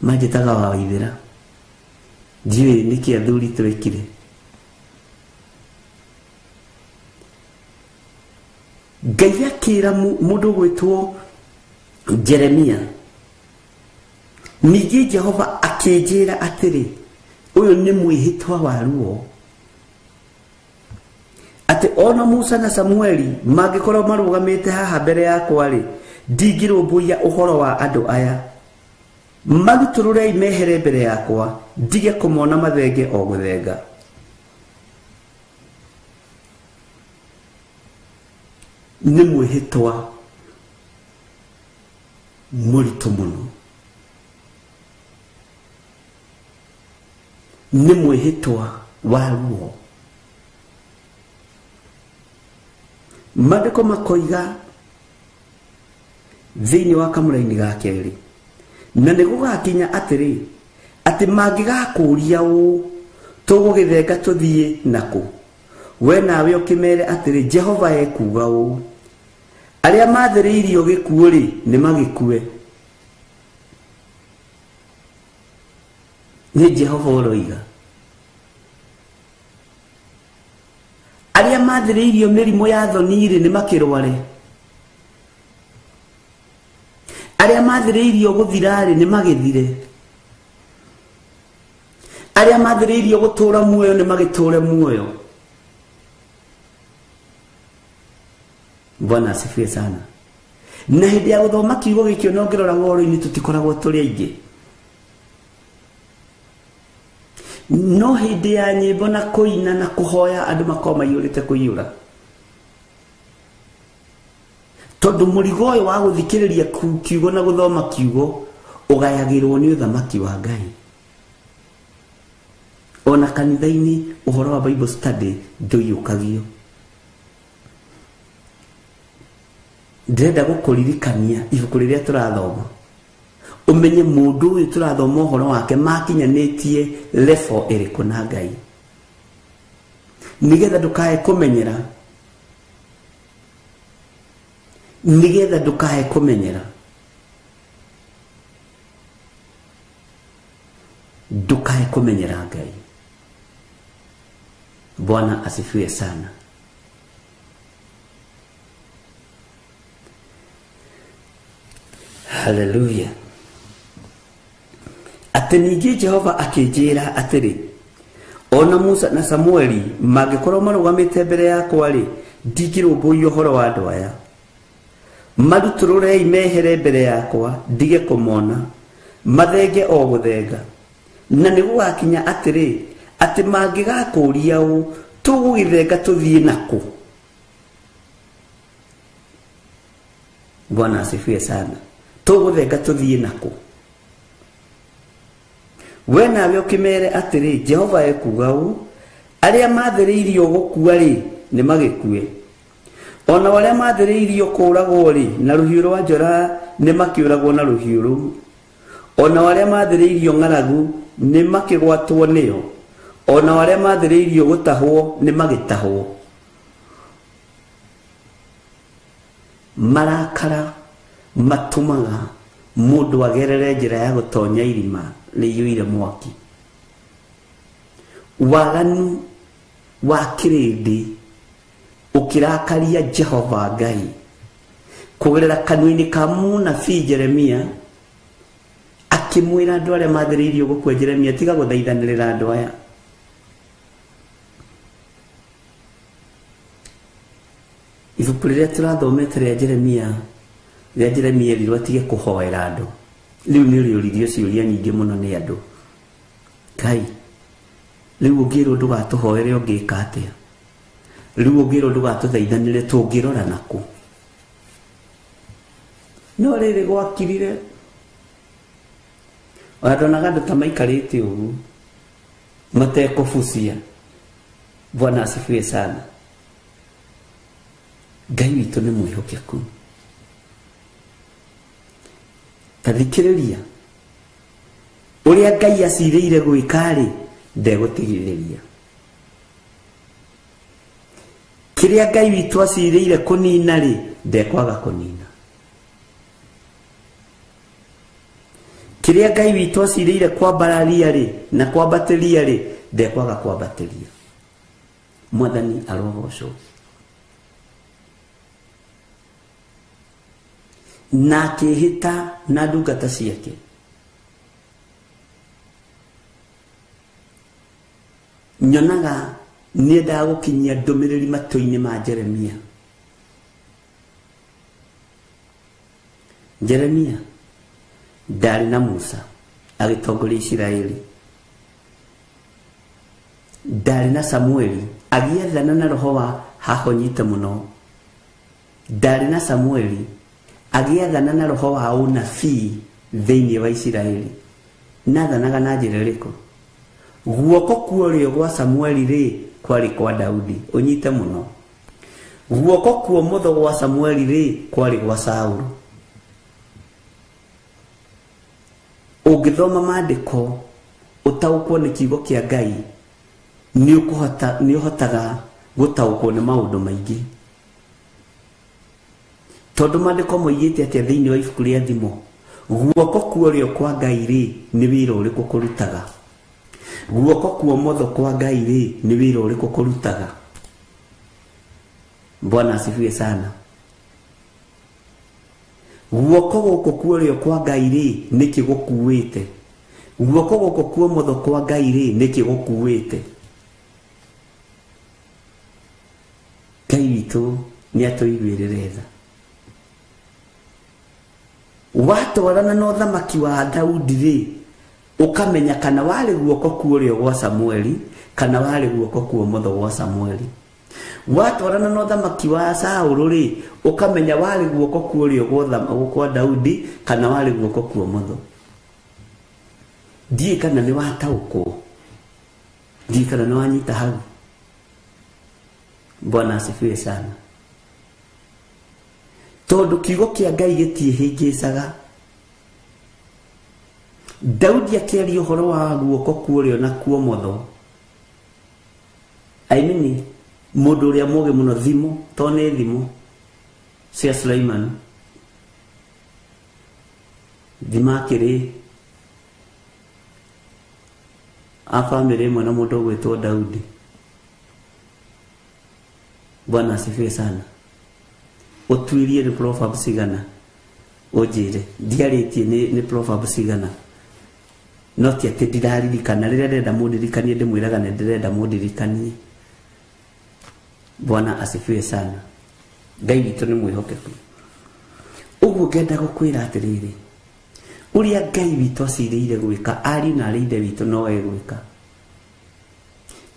manjitaga wa waithira. Ndiwe niki athuri twekire. Ngai akira mundu gwitwo Jeremia nigi Jehova akinjira atiri uyu ni mwihitwa wa ruo ati ona Musa na Samueli magikorwo marugamite haha mbere yakwa ri ndingirumbuia uhoro wa andu aya maruturure imehere mbere yakwa ndige kumona mathenge o guthenga. Ni mwihitwa muritu muno. Ni mwihitwa wa ruo. Mandiko makoiga thiini wa kamuraini ga keri na nigugakinya atiri ati mangigakuria u tugugithenga tuthie naku we nawe ukimere atiri Jehova ekuga u aria mathiriirio gikuo ri ni magikue. Ni Jehova uroiga aria mathiriirio mirimu ya thoni ri ni makirware aria mathiriirio guthirari ni magithire aria mathiriirio gutura muoyo ni magiture muoyo. Bwana asifiwe sana. Na hindi ya guthoma kiugo gikio no ngirora woro-ini tutikoragwo turi aingi no hindi ya nyimbo na kuina na kuhoya andu makoma yurite kuyura tondu murigo uyu wa guthikiriria kiugo na guthoma kiugo ugayagirwo ni uthamaki wa Ngai. Ona kanitha-ini uhoro wa Bible study nduyukagio. Ndirenda gukuririkania ibuku riria turathoma umenye mundu uyu turathoma uhoro wake makinyanitie level iriku na Ngai nigetha ndukae kumenyera ndukae kumenyera Ngai. Bwana asifiwe sana. Hallelujah. Ati ningĩ Jehova akĩnjĩra atĩrĩ, ona Musa na Samueli mangĩkorwo marũgamĩte mbere yakwa rĩ, ndingĩrũmbũiya ũhoro wa andũ aya. Marutũrũrei mehere mbere yakwa, ndige kũmona, mathenge o gũthenga. Na nĩgũgakinya atĩrĩ, atĩ mangĩgakũria ũũ, tũgũgĩthenga tũthiĩ nakũ? Bwana asifiwe sana. Tũgũthenga tũthiĩ nakũ? We nawe ũkĩmere atĩrĩ, Jehova ekuga ũũ, arĩa mathĩrĩirio gũkua rĩ, nĩ magĩkue. Ona arĩa mathĩrĩirio kũũragwo rĩ, na rũhiũ rwa njora nĩ makĩũragwo na rũhiũ rũu. Ona arĩa mathĩrĩirio ng'aragu nĩ makĩgwatwo nĩyo. Ona arĩa mathĩrĩirio gũtahwo nĩ magĩtahwo. Marakara matũmaga mũndũ agerere njĩra ya gũtonya irima rĩiyũire mwaki. Waganu wa kĩrĩndĩ ũkĩrakaria Jehova Ngai kũgerera kanua-inĩ ka mũnabii Jeremia, akĩmwĩra andũ arĩa mathĩrĩirio gũkua Jeremia, tiga gũthaithanĩrĩra andũ aya. Ibuku rĩrĩa tũrathomete rĩa Jeremia, rĩa Jeremia erirwo atige kũhoera andũ. Rĩu nĩ rĩũririo ciũria nyingĩ mũno nĩ andũ. Ngai, rĩu ũngĩrwo ndũgatũhoere ũngĩka atĩa? Rĩu ũngĩrwo ndũgatũthaithanĩre tũngĩrora nakũ? No rĩrĩ gwakirire, ona ndonaga andũ ta maikarĩte ũguo matekũbucia. Bwana asifiwe sana. Ngai witũ nĩ mwĩhokeku. Tathikĩrĩria, ũrĩa Ngai acirĩire gwĩka rĩ, ndegũtigithĩria. Kĩrĩa Ngai witũ acirĩire kũnina rĩ, ndekwaga kũnina. Kĩrĩa Ngai witũ acirĩire kwambararia rĩ, na kwambatĩria rĩ, ndekwaga kwambatĩria. Mwathani arogocwo. Na akĩhĩta na ndungata ciake. Nyonaga nĩendaga gũkinyia ndũmĩrĩri matũ-inĩ ma Jeremia. Jeremia ndarĩ na Musa agĩtongoria Isiraeli. Ndarĩ na Samueli agĩathana na roho wa hahonyite mũno. Ndarĩ na Samueli agĩathana na roho wa ũnabii thĩinĩ wa Isiraeli. Nathanaga na njĩra ĩrĩkũ? Guoko kuorĩo gwa Samueli rĩ, kwarĩ kwa Daudi. Ũnyite mũno. Guoko kwa ũmotho gwa Samueli rĩ, kwarĩ gwa Saũlũ. Ũngĩthoma maandĩko ũtaũkwo nĩ kiugo kĩa Ngai, nĩ ũhotaga gũtaũkwo nĩ maũndũ maingĩ. Tondũ maandĩko moigĩte atĩ thĩinĩ wa ibuku rĩa thimo, guoko kuorĩo kwa Ngai rĩ, nĩ wĩra ũrĩkũ kũrutaga? Guoko kwa ũmotho kwa Ngai rĩ, nĩ wĩra ũrĩkũ kũrutaga? Bwana asifiwe sana. Guoko gũkũ kuorĩo kwa Ngai rĩ, nĩkĩ gũkuĩte? Guoko gũkũ kwa ũmotho kwa Ngai rĩ, nĩkĩ gũkuĩte? Ngai witũ nĩ atũiguĩrĩre tha. Watwarana na ũthamaki wa Daudi rĩ, ũkamenya kana warĩ guoko kuorĩo gwa Samueli kana warĩ guoko kwa ũmotho gwa Samueli. Watwarana na ũthamaki wa Saũlũ rĩ, ũkamenya warĩ guoko kuorĩo gwa Daudi kana warĩ guoko kwa ũmotho. Ndiĩ kana nĩ wataũkwo, ndiĩ kana nĩ wanyita hau. Bwana asifiwe sana. Tondũ kiugo kĩa Ngai gĩtiĩhĩngĩcaga. Daudi akĩaria ũhoro wa guoko kuorĩo na kwa ũmotho. Mũndũ ũrĩa mũũgĩ mũno, thimo, to nĩ thimo cia Suleiman. Thima akĩrĩ a bamĩrĩ ĩmwe na mũndũ ũgwĩtwo Daudi. Bwana asifiwe sana. Utuirie ni Proverbs igana. ojire ndiarĩtie nĩ proverb cigana no ti atĩ ndiraririkana rĩrĩa ndĩrenda mũndirikanie ndĩmwĩraga nĩ ndĩrenda mũndirikanie. Bwana asifiwe sana. Ngai witũ nĩ mwĩhokeku. Ũguo ngenda gũkwĩra atĩrĩrĩ, ũrĩa Ngai witũ acirĩire gwĩka ariũ na aarĩ ithe witũ no egwĩka.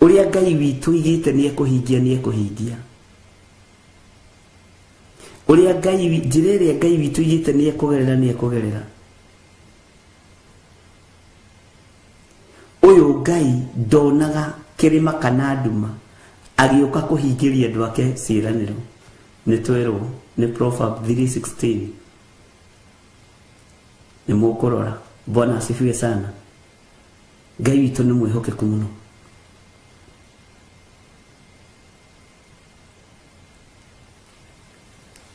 Ũrĩa Ngai witũ igĩte nĩ ekũhingia. Ũrĩa njĩra ĩrĩa Ngai witũ igĩte nĩ ekũgerera. Ũyũ Ngai ndonaga kĩrĩma kana nduma agĩũka kũhingĩria andũ ake ciĩranĩro. Nĩ twerwo nĩ Proverbs 3:16. Nĩ mũkũrora. Bwana asifiwe sana. Ngai witũ nĩ mwĩhokeku mũno.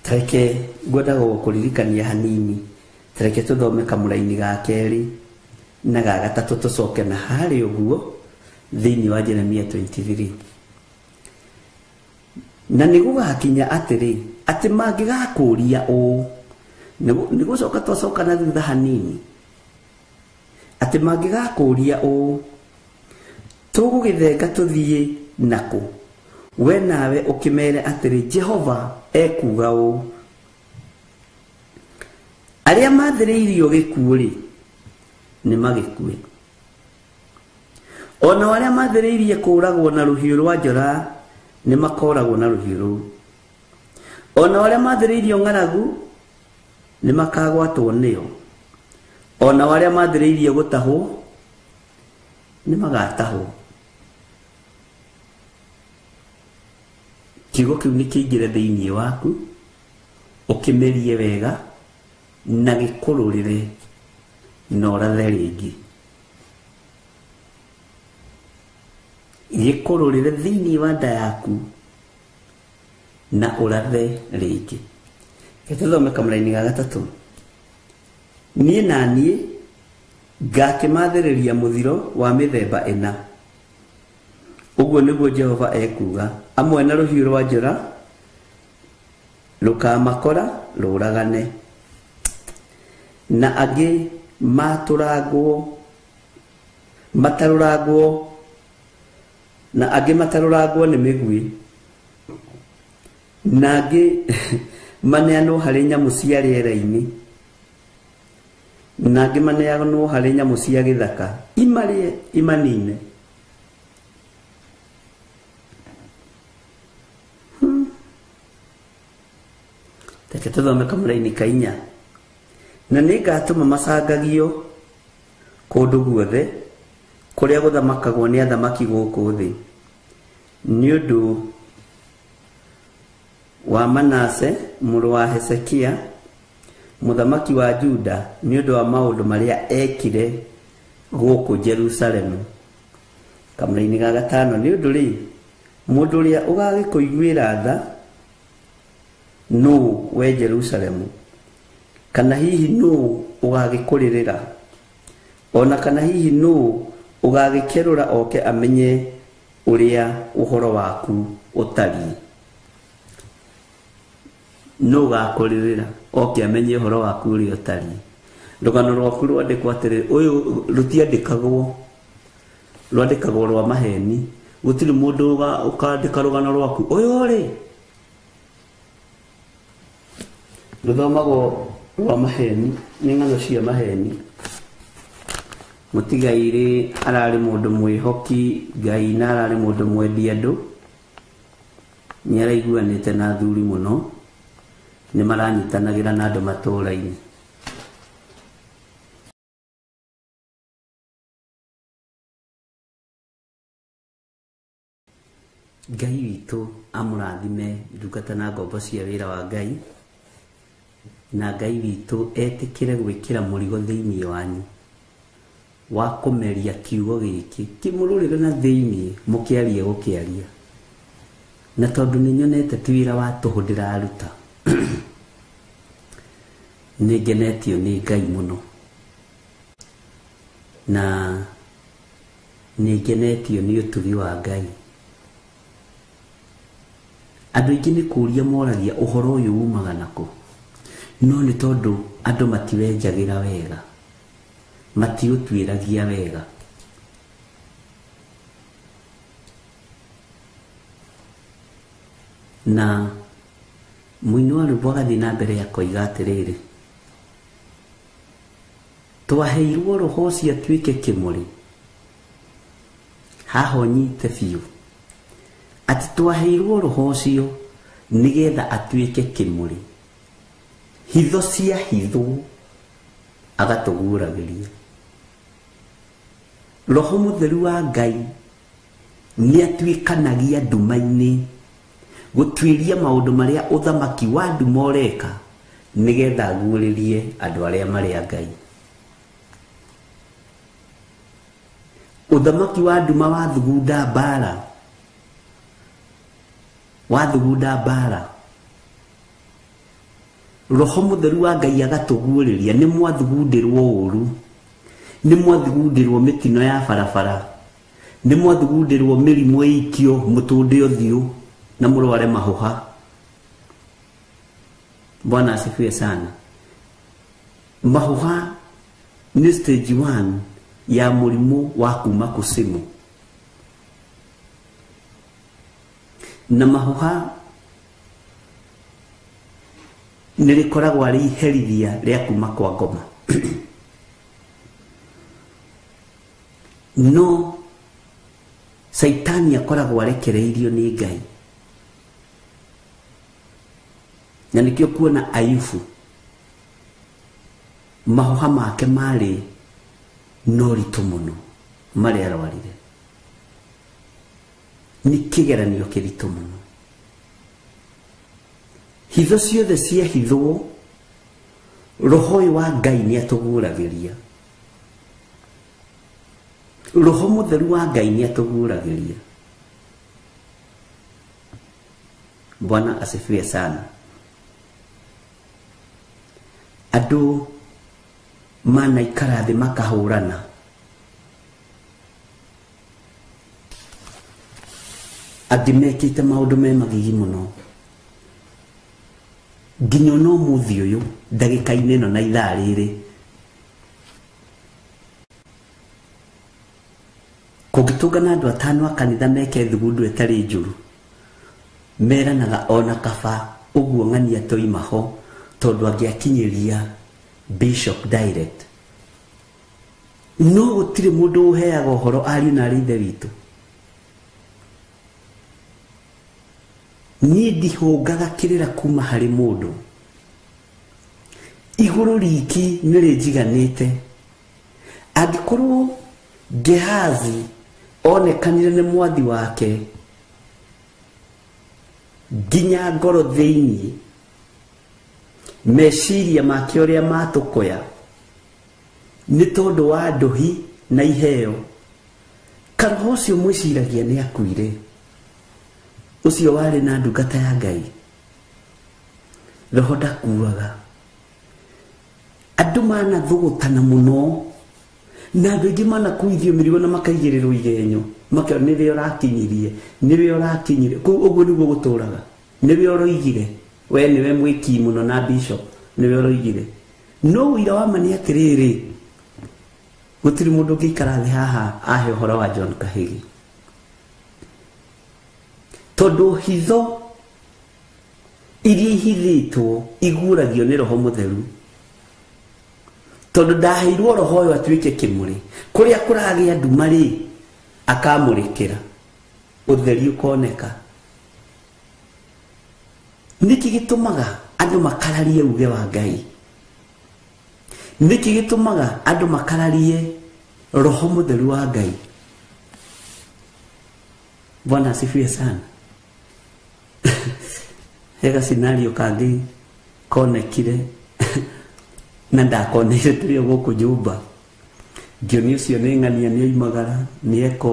Tareke ngwenda gũkũririkania hanini. Tareke tũthome kamũraini ga kerĩ na ga gatatũ tũcoke na harĩ ũguo thĩinĩ wa Jeremia 23. Na nĩgũgakinya atĩrĩ atĩ mangĩgakũria ũũ, nĩgũcoka twacoka na thutha hanini, atĩ mangĩgakũria ũũ, tũgũgĩthenga tũthiĩ nakũ? We nawe ũkĩmere atĩrĩ Jehova ekuga ũũ, arĩa mathĩrĩirio gĩkuũ-rĩ nĩ magĩkue, ona arĩa mathĩrĩirie kũragwo na rũhiũ rwa njora nĩ makoragwo na rũhiũ rũu, ona arĩa mathĩrĩirio ng'aragu nĩ makagwatwo nĩyo, ona arĩa mathĩrĩirie gũtahwo nĩ magatahwo. Kiugo kĩu nĩ kĩingĩre thĩinĩ waku, ũkĩmerie wega na gĩkũrũrĩre na ũrathe rĩngĩ. Gĩkũrũrĩre thĩinĩ wa nda yaku na ũrathe rĩngĩ. Tũthome kamũraini ga gatatũ. Niĩ na niĩ ngakĩmathĩrĩria mũthiro wa mĩthemba ĩna. Ũguo nĩguo Jehova ekuga. Amwe na rũhiũ rwa njora rũkamakora rũragane, na angĩ matarũragwo nĩ mĩguĩ, na angĩ maneanwo harĩ nyamũ cia rĩera-inĩ, na angĩ maneanwo harĩ nyamũ cia gĩthaka imarĩe imanine. Reke tũthome kamũraini ka 4. Na nĩngatũma macangagio kũndũ guothe kũrĩa gũthamakagwo nĩ athamaki gũkũ thĩ, nĩ ũndũ wa Manase mũrũ wa Hezekia mũthamaki wa Juda, nĩ ũndũ wa maũndũ marĩa ekire gũkũ Jerusalemu. Kamũraini ga 5. Nĩ ũndũ-rĩ, mũndũ ũrĩa ũgagĩkũiguĩra tha nũũ we Jerusalemu? Kana hihi nũũ ũgagĩkũrĩrĩra? Ona kana hihi nũũ ũgagĩkerũra oke amenye ũrĩa ũhoro waku ũtariĩ? Nũũ ũgakũrĩrĩra oke amenye ũhoro waku ũrĩa ũtariĩ? Rũgano rwaku rwandĩkwo atĩrĩ, ũyũ rwandĩkagwo rwa maheni. Gũtirĩ mũndũ ũkandĩka rũgano rwaku ũyũ-rĩ rũthomagwo rwa maheni, nĩ ng'ano cia maheni. Mũtigairĩ ararĩ mũndũ mwĩhoki Ngai na ararĩ mũndũ mwendi andũ, nĩaraiguanĩte na athuri mũno, nĩ maranyitanagĩra na andũ matũũra-inĩ. Ngai witũ amũrathime ndungata na ngombo cia wĩra wa Ngai, na Ngai witũ etĩkĩre gwĩkĩra mũrigo thĩinĩ wanyu wa kũmeria kiugo gĩkĩ, kĩmũrũrĩre na thĩinĩ mũkĩarie gũkĩaria. Na tondũ nĩ nyonete ti wĩra wa tũhũ ndĩraruta, nĩ ngenetio nĩ Ngai mũno, na nĩ ngenetio nĩ ũtugi wa Ngai. Andũ aingĩ nĩ kũria moragia ũhoro ũyũ umaga nakũ? no nĩ tondũ andũ matiwenjagĩra wega, matiũtuĩragia wega. Na mũini wa rwĩmbo agathiĩ na mbere akoiga atĩrĩrĩ, twaheirwo roho ũcio atuĩke kĩmũrĩ. Haha ũnyite biũ atĩ twaheirwo roho ũcio nĩgetha atuĩke kĩmũrĩ, hitho cia hitho agatũguũragĩria. Roho Mũtheru wa Ngai nĩ atuĩkanagia nduma-inĩ gũtuĩria maũndũ marĩa ũthamaki wa nduma ũreka nĩgetha aguũrĩrie andũ arĩa marĩ a Ngai. Ũthamaki wa nduma wathugunda mbara, wathugunda mbara, Roho Mũtheru wa Ngai agatũguũrĩria. Nĩ mwathugundĩrwo ũũru, nĩ mwathugundĩrwo mĩtino ya barabara, nĩ mwathugundĩrwo mĩrimũ ĩikio mũtũnde ũthiũ na mũrware mahũha. Bwana asifiwe sana. Mahũha ni stage 1 ya mũrimũ wa kuma kusimu. Na mahũha nĩrĩkoragwo arĩ iherithia rĩa kuma kwa ngoma. No Saitani akoragwo arekereirio nĩ Ngai. Na nĩkĩo kuona Ayubu mahũha make marĩ no ritũ mũno marĩa arwarire. Nĩ kĩgeranio kĩritũ mũno. Hitho ciothe cia hitho Roho ũyũ wa Ngai nĩ atũguũragĩria. Roho Mũtheru wa Ngai nĩ atũguũragĩria. Bwana asifiwe sana. Andũ manaikara thĩ makahũrana, angĩ mekĩte maũndũ me magigi mũno, nginya no mũthĩ ũyũ ndagĩka-inĩ ĩno na ithaa rĩrĩ kũngĩtũngana andũ atano a kanitha meke thugundu ĩtarĩ njũru, meranaga ona kaba ũguo ng'ania toima ho tondũ angĩakinyĩria Bishop direct. No gũtirĩ mũndũ ũheaga ũhoro ariũ na ithe witũ. Niĩ ndihũngaga kĩrĩra kuma harĩ mũndũ. Igũrũ riki nĩrĩnjiganĩte. Angĩkorwo Gehazi onekanire nĩ mwathi wake nginya ngoro thĩinĩ, meciria make ũrĩa matũkoya nĩ tondũ wa ndũhi na iheo, karoho ũcio mwĩciragia nĩ akuire, ũcio warĩ na ndungata ya Ngai, roho ndakuaga. Andũ manathũgũtana mũno, na andũ aingĩ manakuithio mĩrigo na makaigĩrĩrwo igenyo, makĩona nĩwe ũrakinyirie, nĩwe ũrakinyire. Ũguo nĩguo gũtũraga, nĩwe ũroigire, we nĩwe mwĩki mũno na Bishop nĩwe ũroigire. No ũira wa ma nĩ atĩrĩrĩ, gũtirĩ mũndũ ũngĩikara thĩ haha ahe ũhoro wa John Kahĩgi, tondũ hitho iria ihithĩtwo iguũragio nĩ Roho Mũtheru. Tondũ ndaheirwo roho ũyũ atuĩke kĩmũrĩ, kũrĩa kũragĩa nduma rĩ akamũrĩkĩra, ũtheri ũkoneka. Nĩkĩ gĩtũmaga andũ makararie uge wa Ngai? Nĩkĩ gĩtũmaga andũ makararie Roho Mũtheru wa Ngai? Bwana asifiwe sana. Hega scenario kangĩ konekire na ndakoneire tũrĩ gũkũ nyũmba, ngĩoni ũcio nĩ ng'ania nĩ oimagara, nĩ eka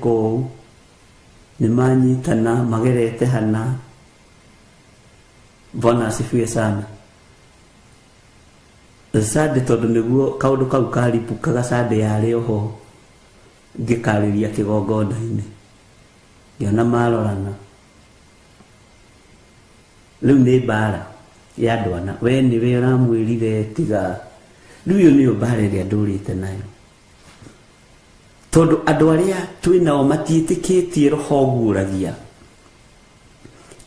ũũ, nĩ manyitana magerete hana. Bwana asifiwe sana. Sande tondũ nĩguo kaũndũ kau karipũkaga, Sande yarĩ oho ngĩkarĩria kĩgongona-inĩ, ngĩona marorana. Rĩu nĩ mbara ya ndwana we ni we ramwirire tiga riu ni obare ria ndurite nayo tondu andu aria twinao matiitikitie roho guragia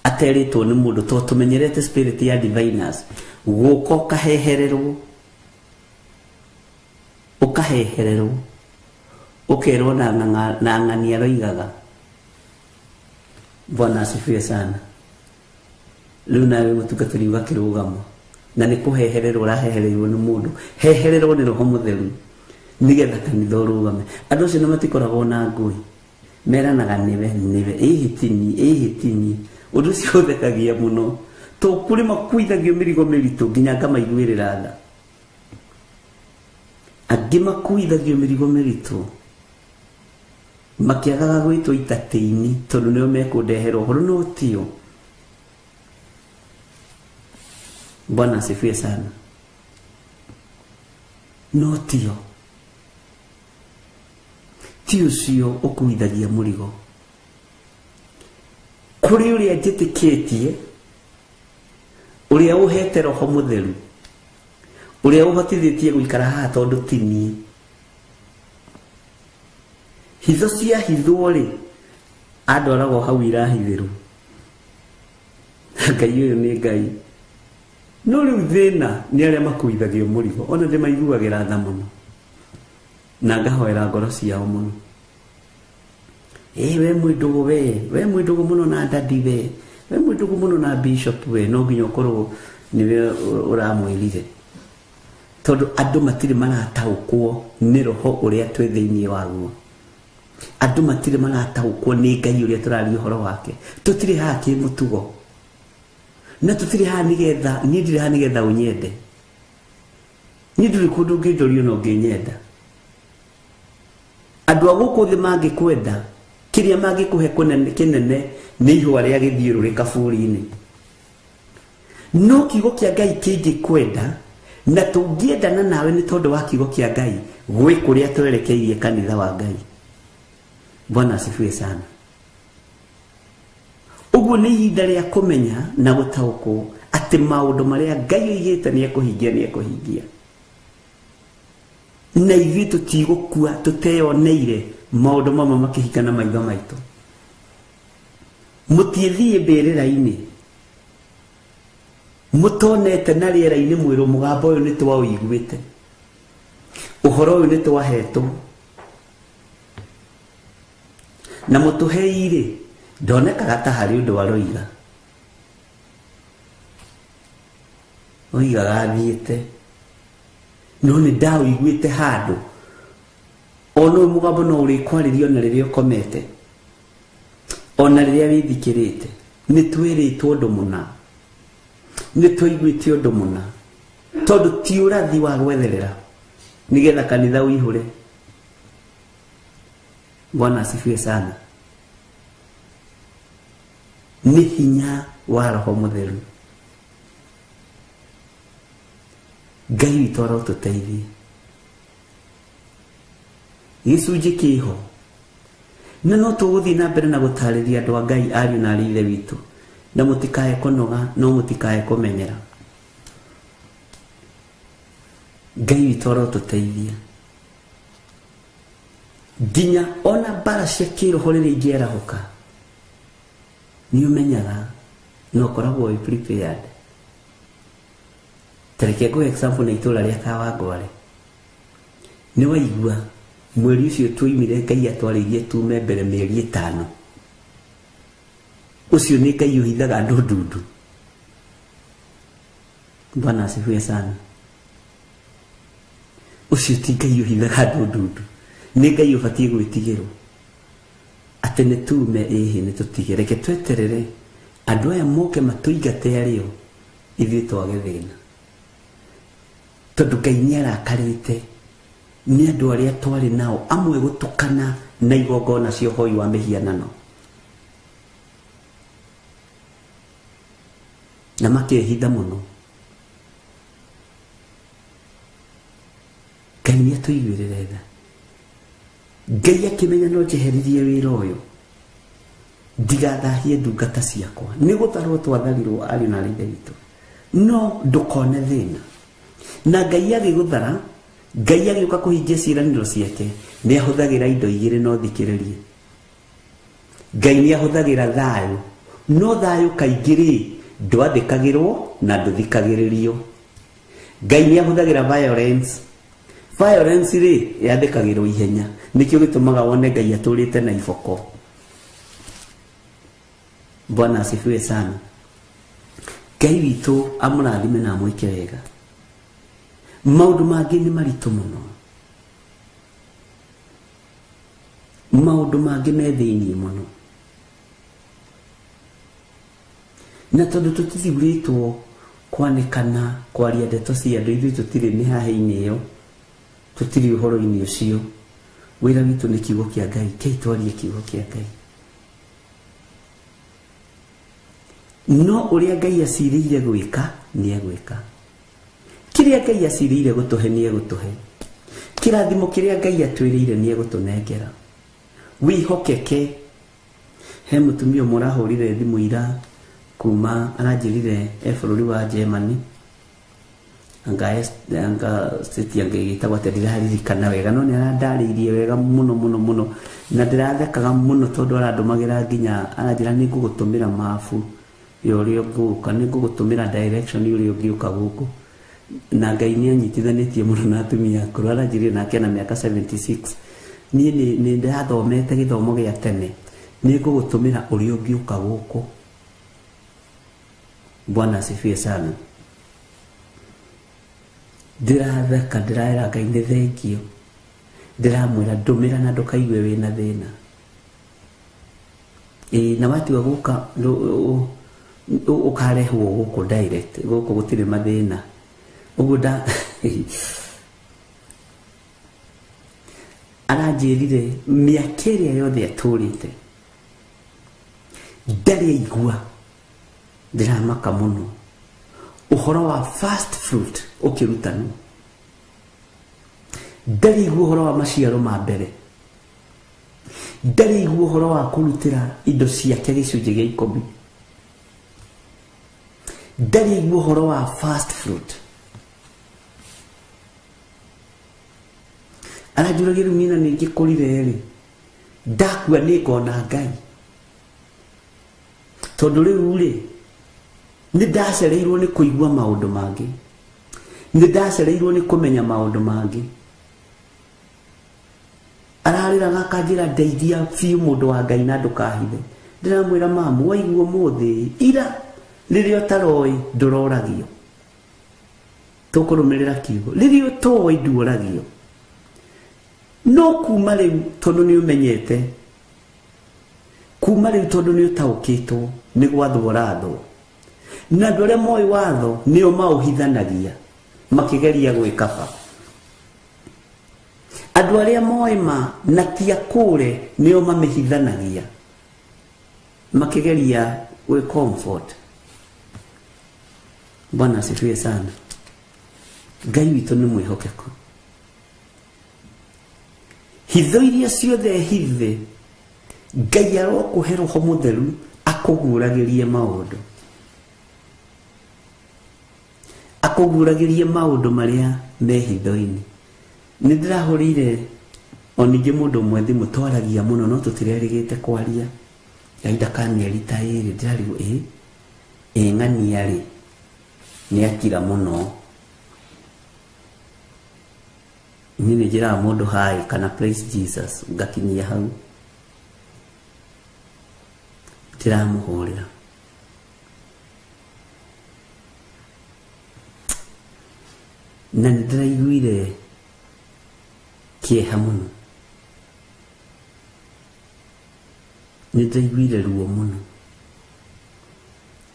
ateritwo ni mundu to tumenyerete spirit ya diviners guko kahehererwo ukahehererwo ukerwo na ng'ania roigaga. Bwana asifiwe sana. Riu nawe mutungatiri wa kirugamo na ni kuhehererwo rahehererwo ni mundu hehererwo ni roho mutheru nigetha kanitha urugame. Andu acio matikoragwo na ngui meranaga niwe ihitini undu ucio uthekagia muno to kuri makuithagio mirigo miritu nginya ngamaiguirira tha angi makuithagio mirigo miritu makiagaga gwitwo itatĩini tondu nio mekundehera uhoro no tio. Bwana asifiwe sana. No tio cio ukuithagia murigo kuri uria njitikitie uria uhete roho mutheru uria uhotithitie guikara haha tondu tini hitho cia hithwo ri andoragwo hau irahithiru Ngai uyu ni Ngai no riu thina ni aria makuithagio murigo ona ndimaiguagira tha muno na ngahoera ngoro ciao muno. We mwidugu we mwidugu muno na dadi we mwidugu muno na bishop we no nginya ukorwo niwe uramwirire tondu andu matire marataukwo ni roho uria twi thiini waguo. Andu matire marataukwo ni Ngai uria turari uhoro wake. Tutire ha kimutugo na tutire ha nigetha ni ndire ha nigetha unyende ni ndire kundu ngidorio no nginyenda. Andu aguko thi mangikwenda kiria mangikuhe kinene ni ihwa ria githiururika buri-ini no kiugo kia Ngai kingikwenda na tungiendana nawe ni tondu wa kiugo kia Ngai gwi kuria twerekeirie kanitha wa Ngai. Bwana asifiwe sana. Uguo ni ihinda ria kumenya na gutaukwo ati maundu maria Ngai oigite ni ekuhingia na ithuĩ tutigukua tuteyoneire maundu mamwe makihinga na maitho maitu. Mutiethie mbĩrĩra-inĩ mutonete na rĩera-inĩ mwĩrwo mũgambo ũyũ nĩ twaũiguĩte ũhoro ũyũ nĩ twahetwo na mũtũheire ndonekaga ta harĩ ũndũ waroiga oigaga athiĩte no nĩ ndaũiguĩte handũ ona ũyũ mũgambo no ũrĩkwarĩrio na rĩrĩa ũkomete ona rĩrĩa wĩthikĩrĩte. Nĩ twĩrĩtwo ũndũ mũna nĩ twaiguĩte ũndũ mũna tondu ti ũrathi wa gwetherera nigetha kanitha ũihũre. Bwana asifiwe sana. Ni hinya wa roho mutheru. Ngai witũ arotũteithie. Gĩcunjĩ kĩho na no tũgũthiĩ na mbere na gũtarĩria andũ a Ngai ariũ na arĩ ithe witũ na mũtikae kũnoga no mũtikae kũmenyera. Ngai witũ arotũteithia nginya ona mbara cia kĩroho rĩrĩa ingĩarahũka nĩ ũmenyaga no ũkoragwo wĩ prepared. Tareke ngũhe example na itũra rĩa Kawangware. Nĩ waigua mweri ucio twoimire Ngai atwarĩirie tume mbere mĩeri 5. Ucio nĩ Ngai ũhithaga andũ ndundu. Bwana asifiwe sana. Ucio ti Ngai ũhithaga andũ ndundu. Nĩ Ngai ũbatiĩ gwĩtigĩrwo atĩ nĩ tume nĩ tũtige. Reke tweterere andũ aya moke matũingate arĩo ithuĩ twage thĩna tondu Ngai nĩarakarĩte nĩ andũ arĩa twarĩ nao amwe gũtukana na igongona cia ũhoi wa mĩhianano na makehitha mũno. Ngai nĩatũiguĩrĩre tha. Ngai akĩmenya no njeheririe wĩra ũyũ ndigathahie ndungata ciakwa nĩ gũtarwo twatharirwo ariũ na arĩ ithe witũ no ndukone thina na Ngai agiguthara Ngai agiuka kuhingia ciiraniro ciake ni ahuthagira indo igiri no thikiririe Ngai ni ahuthagira thayu no thayu kaingiri ndwathikagirwo na nduthikagiririo Ngai ni ahuthagira violence ri yathikagirwo ihenya nikio gitumaga wone Ngai aturite na iboko. Bwana asifiwe sana. Ngai witu amurathime na mwike wega. Maundu mangi ni maritu muno, maundu mangi me thiini muno, na tondu tutithiuritwo kwanikana kwaria ndeto cia andu ithui tutiri mihaha-ini iyo tutiri uhoro-ini ucio wira witu ni kiugo kia Ngai kei twarie kiugo kia Ngai no uria Ngai aciriire gwika ni egwika kiria Ngai aciriire gutuhe ni egutuhe kirathimo kiria Ngai atwirire ni egutunengera wihokeke. He mutumia murahurire thimu ira kuma aranjirire bururi wa Germany anga state yange gitagwa ndirahirikana wega no ni arandariirie wega muno na ndirathekaga muno tondu arandumagira nginya aranjira ni ngugutumira mafu yori nguka ni ngugutumira direction yori ngiuka guku na Ngai ni anyitithanitie muno na atumia akuru aranjirire nake na miaka 76 ni ndathomete githomo gia tene ni ngugutumira uri ngiuka guku. Bwana asifiwe sana. Ndiratheka ndiraira Ngai ni thengio ndiramwira ndumira na ndukaigue wina thina na watu waguka ukarehwo guku direct guku gutire mathina uguo nda aranjirire miaka iria yothe aturite ndari igua ndiramaka muno uhoro wa fast fruit ukirutanu ndari igua uhoro wa maciaro ma mbere ndari igua uhoro wa kurutira indo ciake gicunjĩ gĩa 10 ndari igua uhoro wa fast fruit aranjuragia riu mina ningikurire ri ndakua nikona Ngai tondu riu ri ni ndacereirwo ni kuigua maundu mangi ni ndacereirwo ni kumenya maundu mangi ararira gakanjira ndeithia fiu mundu wa Ngai na ndukahithe ndiramwira mamu waigua muthi ira ririo taroi nduroragio tukurumirira kiugo ririo toi nduragio no kuma riu tondu ni umenyete kuma riu tondu ni utaukitwo ni gwathwo ratho na ndore moi watho nio mauhithanagia makigeria gwikaba andu aria moi ma na tia kure nio mamihithanagia makigeria we comfort. Bwana asifiwe sana. Ngai witu ni mwihokeku hitho iria ciothe hithe Ngai arokuhe Roho Mutheru akuguragirie maundu akuguragirie maundu maria me hitho-ini. Ni ndirahurire oningi mundu mwe thimu twaragia muno no tutirerigite kwaria yaida kanieri ta iri ndirarigo ng'ania ri ni akira muno ni njira mundu hai kana praise Jesus ngakinyia hau ndiramuhurira na ndiraiguire kieha muno ndiraiguire ruo muno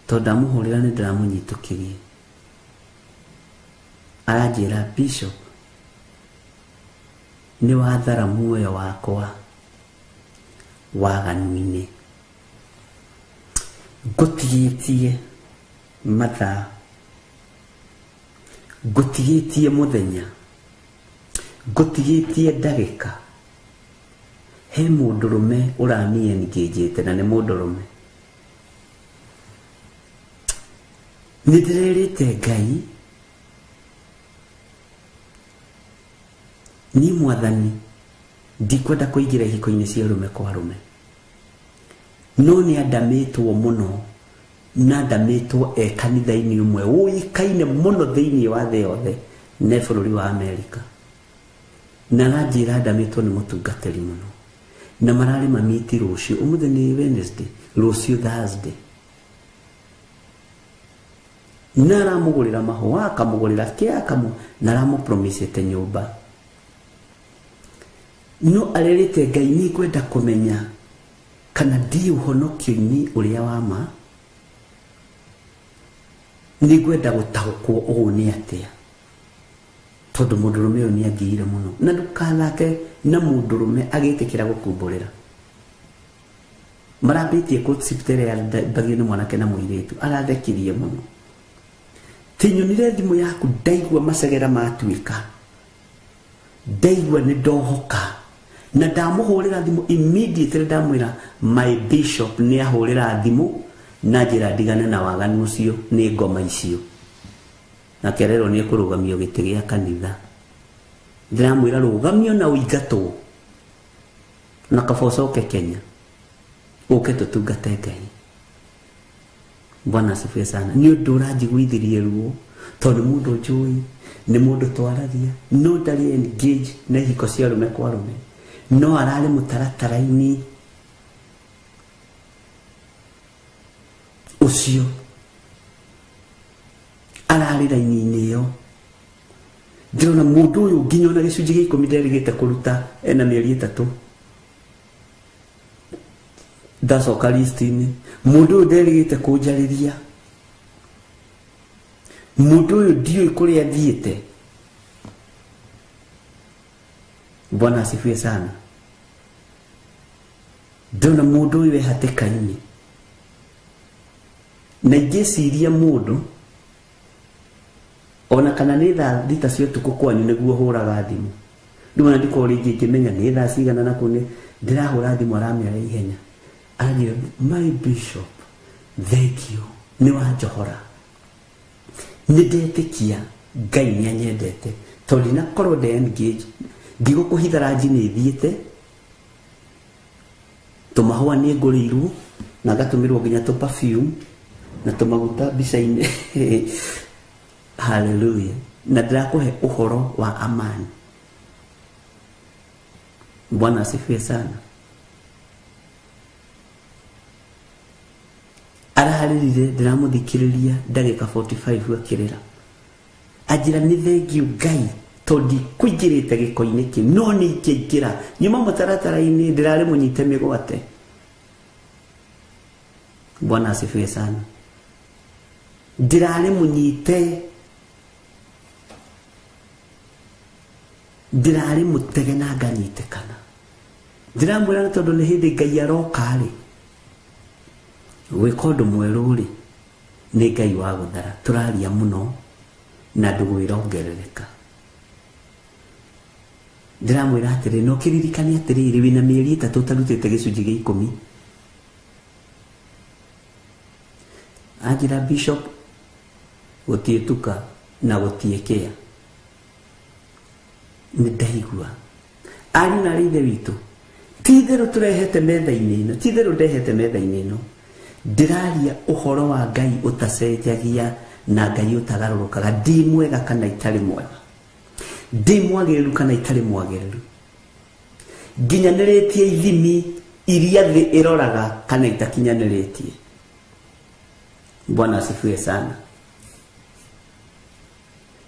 tondu ndamuhurira ni ndiramunyitukirie aranjira Bishop ni wathara muoyo wakwa waganu-ini ngutigitie mathaa ngutigitie muthenya ngutigitie ndagika he mundurume uranie ngijite na ni mundurume Nidirerete Ngai ni mwathani ndikwenda kuigira ihiko-ini cia rume kwa rume, no ni andamitwo muno na andamitwo kanitha-ini umwe uikaine muno thiini wa thi yothe ne bururi wa Amerika, na ranjira andamitwo ni mutungatiri muno, na marari mamiti rucio umuthi ni Wednesday, rucio Thursday, na aramugurira mahua akamugurira kia na aramupromisete nyumba. No arerete Ngai ni kwenda kumenya kana ndi uhonokio-ini uria wa ma, ni kwenda gutaukwo ugu ni atia, tondu mundurume uyu ni agiire muno, na ndukanake na mundurume agitikira gukumburira. Marabitie ko siptere ya bagio ni mwanake na muiritu arathekirie muno. Tinyonire thimu yaku ndaigua macegera matuika, ndaigua ni ndohoka, na ndamuhurira thimu immediately ndamwira my bishop ni ahurira thimu na njira ndigane na waganu ucio ni ngoma icio, na kerero ni kurugamio giti gia kanitha. Ndiramwira rugamio na uigatwo na kabocoke Kenya uke tutungate Ngai. Bwana asifiwe sana. Ni undu uranjiguithirie ruo tondu mundu njui ni mundu twarathia, no ndari engage na ihiko cia rume kwa rume, no arari mutaratara-ini ucio, arari raini-ini iyo. Ndirona mundu uyu nginya na gicunji gia 10 nderigite kuruta ena mieri 3 ndacoka list-ini. Mundu uyu nderigite kunjariria, mundu uyu ndioi kuria athiite. Bwana asifiwe sana. Ndona mundu uyu hatikaini, na ingiciria mundu ona kana ni thaa thita cia utuku kwanyu niguo huraga thimu. Ndimana ndiko ringi ngimenya ni thaa cigana na kuni ndirahura thimu aramera ihenya. Anira, my bishop, thank you, ni wanjohora. Nindetikia Ngai ni anyendete tondu na korwo de engage ndigukuhitha ranji ni thiite tumahua ni nguriirwo na gatumirwo nginya to perfume na tumaguta bica-ini. Hallelujah. Na ndirakuhe uhoro wa amani. Bwana asifiwe sana. Araharire ndiramuthikiriria ndagika 45 akirira, ajira ni thengiu Ngai tondi kuingirite giko-ini ki, no ni kingira nyuma mutaratara-ini ndirari munyite migwate. Bwana asifiwe sana. Ndirari munyite, ndirari mutege na nganyitekana. Ndiramwira tondu ni hindi Ngai aroka ri gwika undu mweru ri ni Ngai wa guthara. Turaria muno na ndugwira ongerereka. Ndiramwira atiri no kiririkania atiriri wina mieri 3 utarutite gicunji gia 10. Ajira bishop gutietuka na gutiekea ni ndaigua ari na rithe witu titheru turehete metha-ini ino, titheru ndehete metha-ini ino. Ndiraria uhoro wa Ngai utacenjagia na Ngai utagarurukaga, ndi mwega kana itari mwega, ndi mwagiriru kana itari mwagiriru, nginyaniretie ithimi iria thi iroraga kana itakinyaniretie. Bwana asifiwe sana.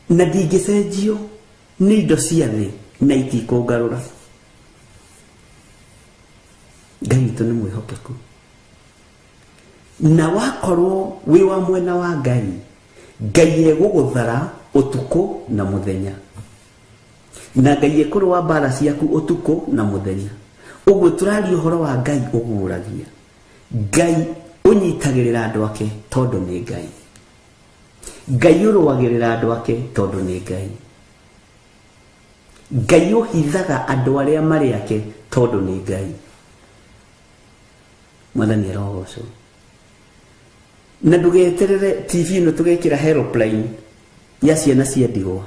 Na ndingicenjio ni indo cia thi na itikungarura. Ngai witu ni mwihokeku, na wakorwo wi wa mwena wa Ngai, Ngai eguguthara utuku na muthenya, na Ngai ekurwa mbara ciaku utuku na muthenya. Uguo turaria uhoro wa Ngai uguragia. Ngai unyitagirira andu ake tondu ni Ngai. Ngai urwagirira andu ake tondu ni Ngai. Ngai uhithaga andu aria mari ake tondu ni Ngai. Mwathani arogocwo. na ndugeterere TV no tugekira helpline ya ciana cia ndigwa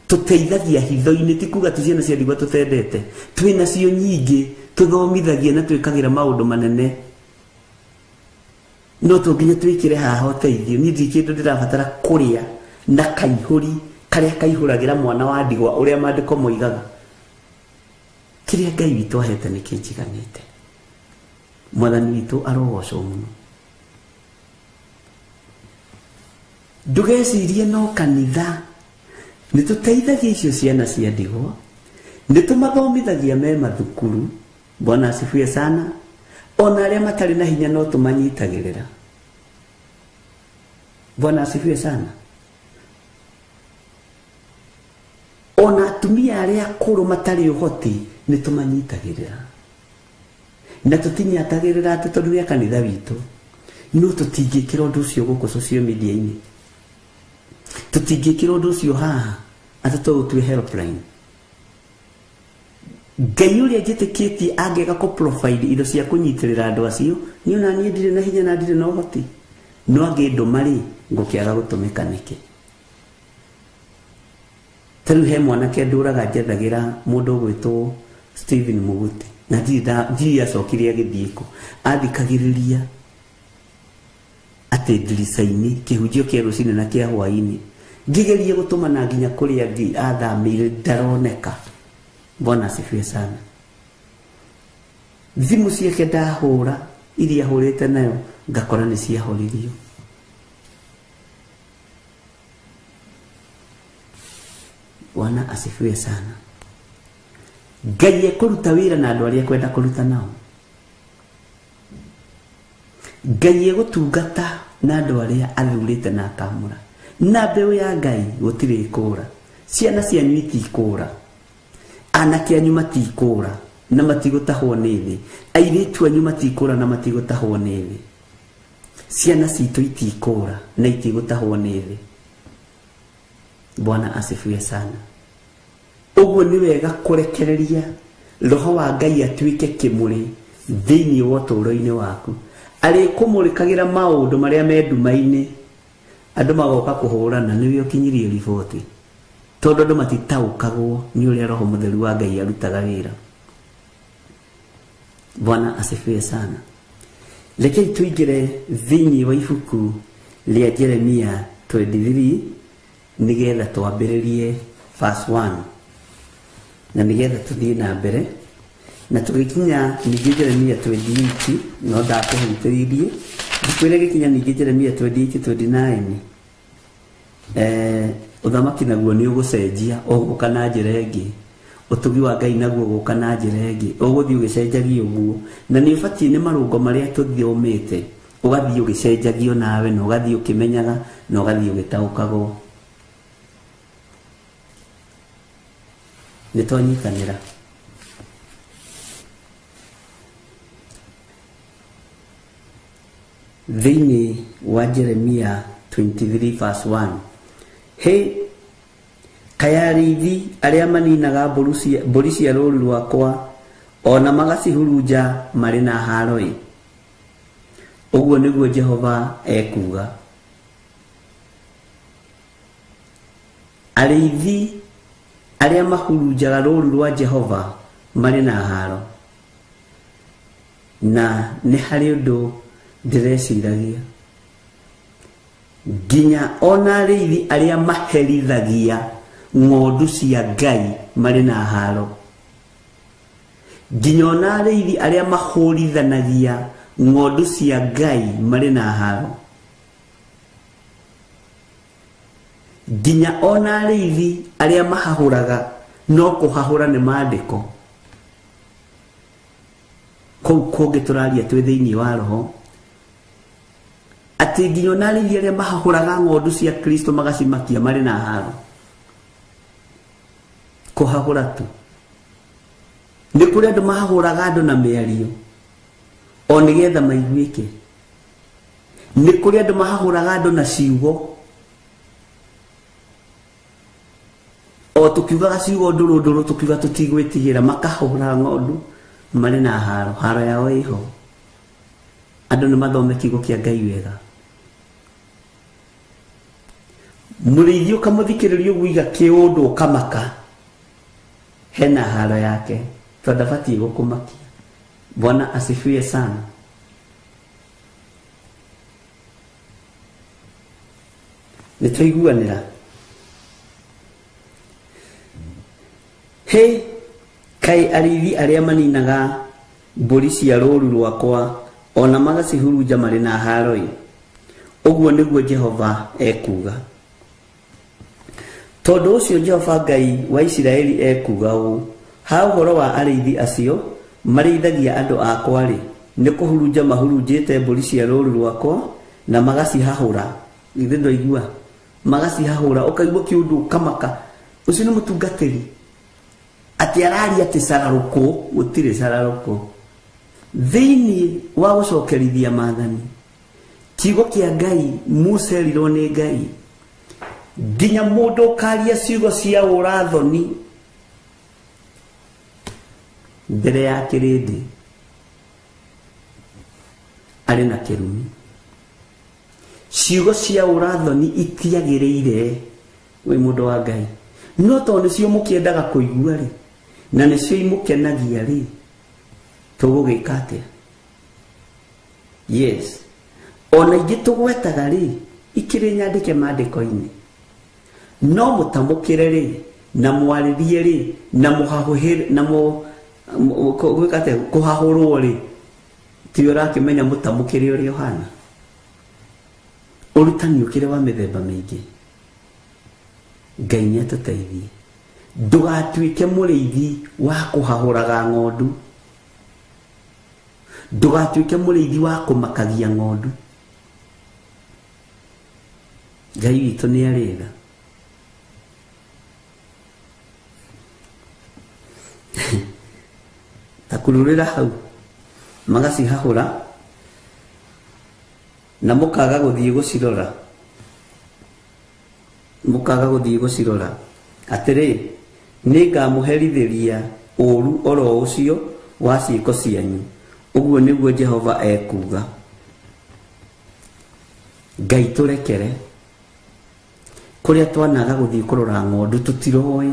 tuteithagia hitho-ini ti kuga ti ciana cia ndigwa tutendete twina cio nyingi tuthomithagia na twikagira maundu manene no tunginya twikire haha uteithio ni ndikindu ndirabatara kuria na kaihuri karia kaihuragira mwana wa ndigwa uria mandiko moigaga kiria Ngai witu ahete ni kinjiganite mwathani witu arogocwo muno ndugecirie no kanitha ni tuteithagia icio ciana cia ndigwa ni tumathomithagia me mathukuru Bwana asifiwe sana ona aria matari na hinya no tumanyitagirira Bwana asifiwe sana ona atumia aria akuru matari uhoti ni tumanyitagirira na tutinyatagirira ati tondu ya kanitha witu no tutingikira undu ucio guku social media ini tutingikira undu ucio haha ati tugutwe helpline Ngai uria njitikitie angeka ko profile indo cia kunyitirira andu acio ni ona nie ndire na hinya na ndire na uhoti no angindo mari ngukiaga gutumika niki taru he mwanake nduraga njethagira mundu gwitwo Stephen Muguti na ndiri acokirie agithiiko athikagiriria ati ndirica-ini kihunjio kia rucini na kia hwaini ngigerie gutuma na nginya kuria ngi athamire ndaroneka Bwana asifiwe sana thimu ciake ndahura iria hurite nayo ngakora ni ciahoririo Bwana asifiwe sana Ngai ekuruta wira na andu aria kwenda kuruta nao Ngai egutungata na andu aria athurite na akamura na mbeu ya Ngai gutire ikura ciana cianyu itikura anake anyu matikura na matigutahwo ni thi airitu anyu matikura na matigutahwo ni thi ciana citu itikura na itigutahwo ni thi Bwana asifiwe sana uguo ni wega kurekereria roho wa Ngai atuike kimuri thiini wa toro-ini waku ari kumurikagira maundu maria meduma-ini andu magoka kuhurana niwe ukinyirie riboti tondu andu matitaukagwo ni uria roho mutheru wa Ngai arutaga wira Bwana asifiwe sana Rekei tuingire thiini wa ibuku ria Jeremia 23 nigetha twambiririe verse 1 na nigetha tuthie na mbere na tugikinya ningi Jeremia 28 no ndakuhutiririe ndikwire gikinya ningi Jeremia 28 29 uthamaki naguo ni ugucenjia uguka na njira ingi utugi wa Ngai naguo guka na njira ingi uguthii ugicenjagia uguo na ni ubatie ni marungo maria tuthiomete ugathii ugicenjagio nawe no ugathii ukimenyaga no ugathii ugitaukago nitonyitanira thiini wa Jeremia 23 verse 1 he kayarithi aria maninaga mburi cia rũũru rwakwa ona magacihurunja marĩ na haroi ũguo nĩguo Jehova ekuga arĩithi aria mahurunjaga rũũru rwa Jehova marĩ na haro na nĩ harĩ ũndũ ndireciragia nginya ona arĩithi aria maherithagia ng'ondu cia Ngai marĩ na haro nginya ona arĩithi aria mahũrithanagia ng'ondu cia Ngai marĩ na haro nginya ona arĩithi aria mahahũraga no kũhahũra nĩ maandĩko kũu kũngĩ tũraria twĩ thĩinĩ wa roho ati nginya ona arĩithi aria mahahũraga ng'ondu cia Kristo magacimakia marĩ na haro kuhahura tu ni kuri andu mahahuraga andu na miario o nigetha maiguike ni kuri andu mahahuraga andu na ciugo o tukiugaga ciugo nduru tukiuga tutigwitigira makahura ng'ondu mari na haro yao iho andu ni mathome kiugo kia Ngai wega mũrĩithi ũkamũthikĩrĩria ũguo iga kĩũndũ ũkamaka, hena haro yake tondũ ndabatiĩ gũkũmakia. Bwana asifiwe sana. Nĩtwaiguanĩra. He kai arĩithi arĩa maninaga mbũri cia rũũru rwakwa ona magacihurunja marĩ na haro-ĩ, ũguo nĩguo Jehova ekuga. Tondũ ũcio Jehova Ngai wa Isiraeli ekuga ũũ, ha ũhoro wa arĩithi acio marĩithagia andũ akwa-rĩ, nĩ kũhurunja mahurunjĩte mbũri cia rũũru rwakwa na magacihahũra. Ithe ndwaigua? Magacihahũra, ũkaigua kĩũndũ ũkamaka. Ũcio nĩ mũtungatĩri atĩ araria atĩ cararũkũ, gũtirĩ cararũkũ. Thĩinĩ wa gũcokerithia maathani, kiugo kĩa Ngai Musa erirwo nĩ Ngai, nginya mũndũ ũkaria ciugo cia ũrathoni mbere ya kĩrĩndĩ arĩ na kĩrumi. Ciugo cia ũrathoni itiagĩrĩire wĩ mũndũ wa Ngai, no tondũ nĩcio mũkĩendaga kũigua-rĩ na nĩcio imũkenagia-rĩ, tũgũgĩka atĩa? Yes, ona ingĩ tũgwetaga-rĩ ikĩrĩ nyandĩke maandĩko-inĩ, no mũtamũkĩre-rĩ na mwarĩrie-rĩ na mũhahũhĩre na gwĩka atĩa, kũhahũrwo-rĩ, ti ũrakĩmenya mũtamũkĩre ũrĩa ũhana. Ũrutani ũkĩrĩ wa mĩthemba mĩingĩ. Ngai nĩatũteithie. Ndũgatuĩke mũrĩithi wa kũhahũraga ng'ondu, ndũgatuĩke mũrĩithi wa kũmakagia ng'ondu. Ngai witũ nĩ arĩga. Ta kũrũrĩra hau magacihahũra na mũkaga gũthiĩ gũcirora, mũkaga gũthiĩ gũcirora. Atĩrĩ, nĩngamũherithĩria ũũru oro ũcio wa ciĩko cianyu, ũguo nĩguo Jehova ekuga. Ngai tũrekere. Kũrĩa twanaga gũthiĩ kũrora ng'ondu tũtiroĩ,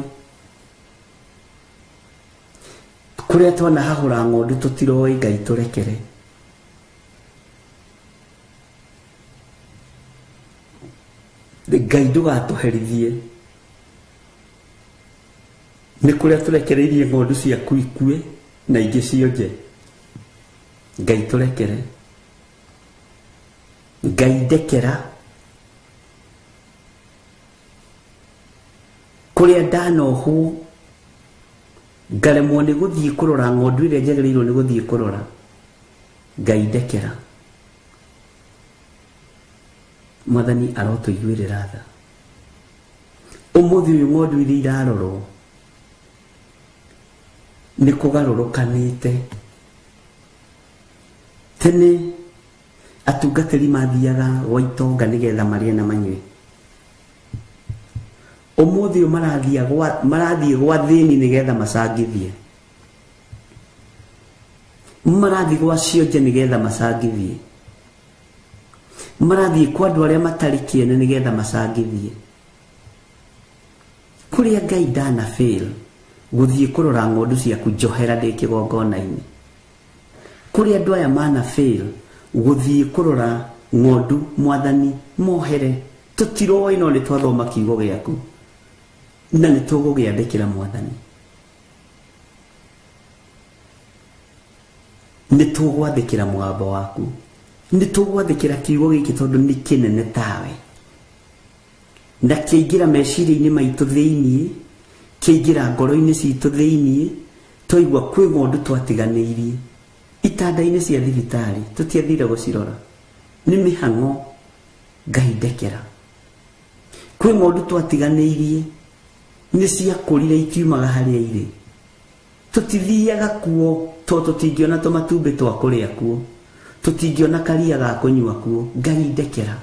kũrĩa twanahahũra ng'ondu tũtiroĩ. Ngai tũrekere. Ngai ndũgatũherithie. Nĩ kũrĩa tũrekereirie ng'ondu ciaku ikue na ingĩ cionje. Ngai tũrekere. Ngai ndekera. Kũrĩa ndanohwo ngaremwo nĩ gũthiĩ kũrora ng'ondu ĩrĩa njagĩrĩirwo nĩ gũthiĩ kũrora. Ngai ndekera. Mwathani arotũiguĩrĩra tha. Ũmũthĩ ũyũ ng'ondu iria irarorwo nĩ kũgarũrũkanĩte. Tene atungatĩri mathiaga gwa itonga nĩgetha marĩe na manyue. Ũmũthĩ ũyũ marathiĩ gwa thĩni nĩgetha macangithie. Marathiĩ gwa cionje nĩgetha macangithie. Marathiĩ kwa andũ arĩa matarĩ kĩene nĩgetha macangithie. Kũrĩa Ngai ndana fail gũthiĩ kũrora ng'ondu ciaku njohera ndĩ kĩgongona-inĩ. Kũrĩa andũ aya mana fail gũthiĩ kũrora ng'ondu, Mwathani mohere. Tũtiroĩ no nĩ twathoma kiugo gĩaku na nĩ tũgũgĩandĩkĩra Mwathani. Nĩ tũgwathĩkĩra mũgambo waku, nĩ tũgwathĩkĩra kiugo gĩkĩ tondũ nĩ kĩnene tawe, na kĩaingĩra meciria-inĩ maitũ thĩiniĩ, kĩaingĩra ngoro-inĩ citũ thĩiniĩ. Twaigua kwĩ ng'ondu twatiganĩirie itanda-inĩ cia thibitarĩ tũtiathire gũcirora, nĩ mĩhang'o. Ngai ndekera. Kwĩ ng'ondu twatiganĩirie nĩ ciakũrire itiumaga harĩa irĩ, tũtithiaga kuo tondũ tũtingĩona tũmatumbĩ twa kũrĩa kuo, tũtingĩona karia ga kũnyua kuo. Ngai ndekera.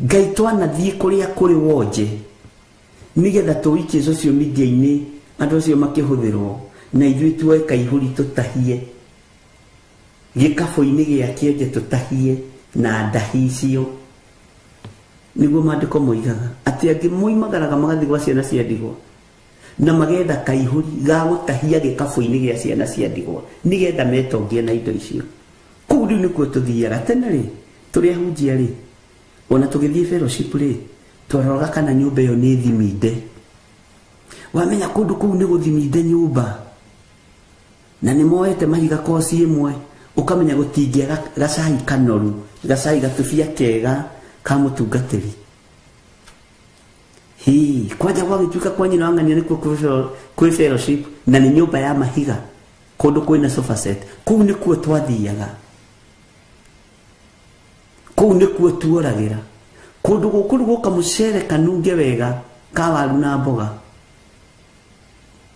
Ngai twanathiĩ kũrĩa kũrĩ wonje nĩgetha tũikie social media-inĩ andũ acio makĩhũthĩrwo na ithuĩ tuoe kaihũri tũtahie, gĩkabũ-inĩ gĩa kĩenje tũtahie na ndahi icio. niguo mandiko moigaga ati angi moimagaraga magathi gwa ciana cia ndigwa na magetha kaihuri ga gutahia gikabu-ini gia ciana cia ndigwa nigetha metongie na indo icio kuu riu nikuo tuthiaga tene ri turi ahunjia ri ona tugithie fellowship ri twaroraga kana nyumba iyo ni thiminde wamenya kundu kuu ni guthiminde nyumba na ni moete mahiga kosi imwe ukamenya gutingia gacai kanoru gacai gatubia kega ka mutungatiri hi kwaja gwagituika kwa nyina wangania ni kwi fellowship na ni nyumba ya mahiga kundu kwina sofa set kuu ni kuo twathiaga kuu ni kuo tuoragira kundu guku guka mucere kanunge wega ka waru na mboga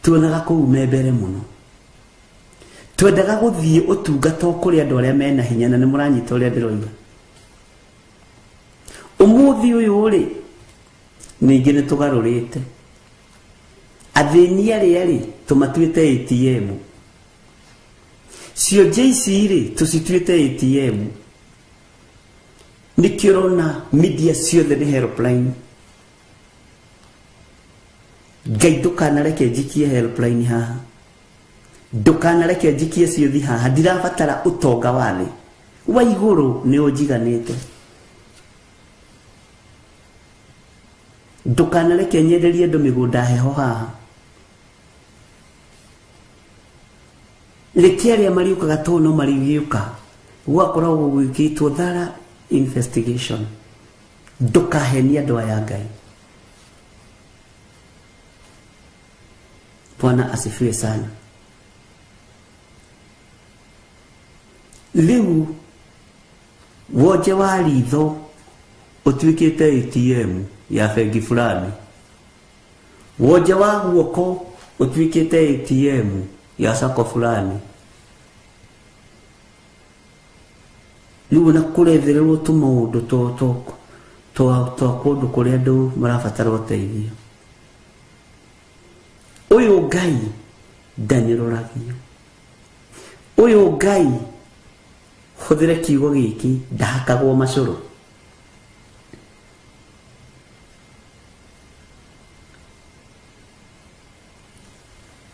tuonaga kuu membere muno twendaga guthie utungata kuri andu aria mena hinya na ni muranyita uria ndiroiga umuthi uyu ri ningi ni tugarurite athini ari tumatuite ATM cio JC ri tusituite ATM nikirona media ciothe ni helpline Ngai ndukanareke njikie helpline haha ndukanareke njikie ciothi haha ndirabatara utonga wa thi wa iguru ni unjiganite ndukanareke nyenderie andu migunda heho haha reke aria mariukaga tono mariuka gwakoragwo gwikitwo thara investigation ndukahenia andu aya Ngai. Bwana asifiwe sana. Liu woje wa ritho utuikite ATM ya bengi fulani woje wa guoko utuikite ATM ya sako fulani liu na kurethererwo tumaundu to kundu kuria andu marabatara uteithio uyu Ngai ndaniroragio uyu Ngai huthire kiugo giki ndahakagwo macuru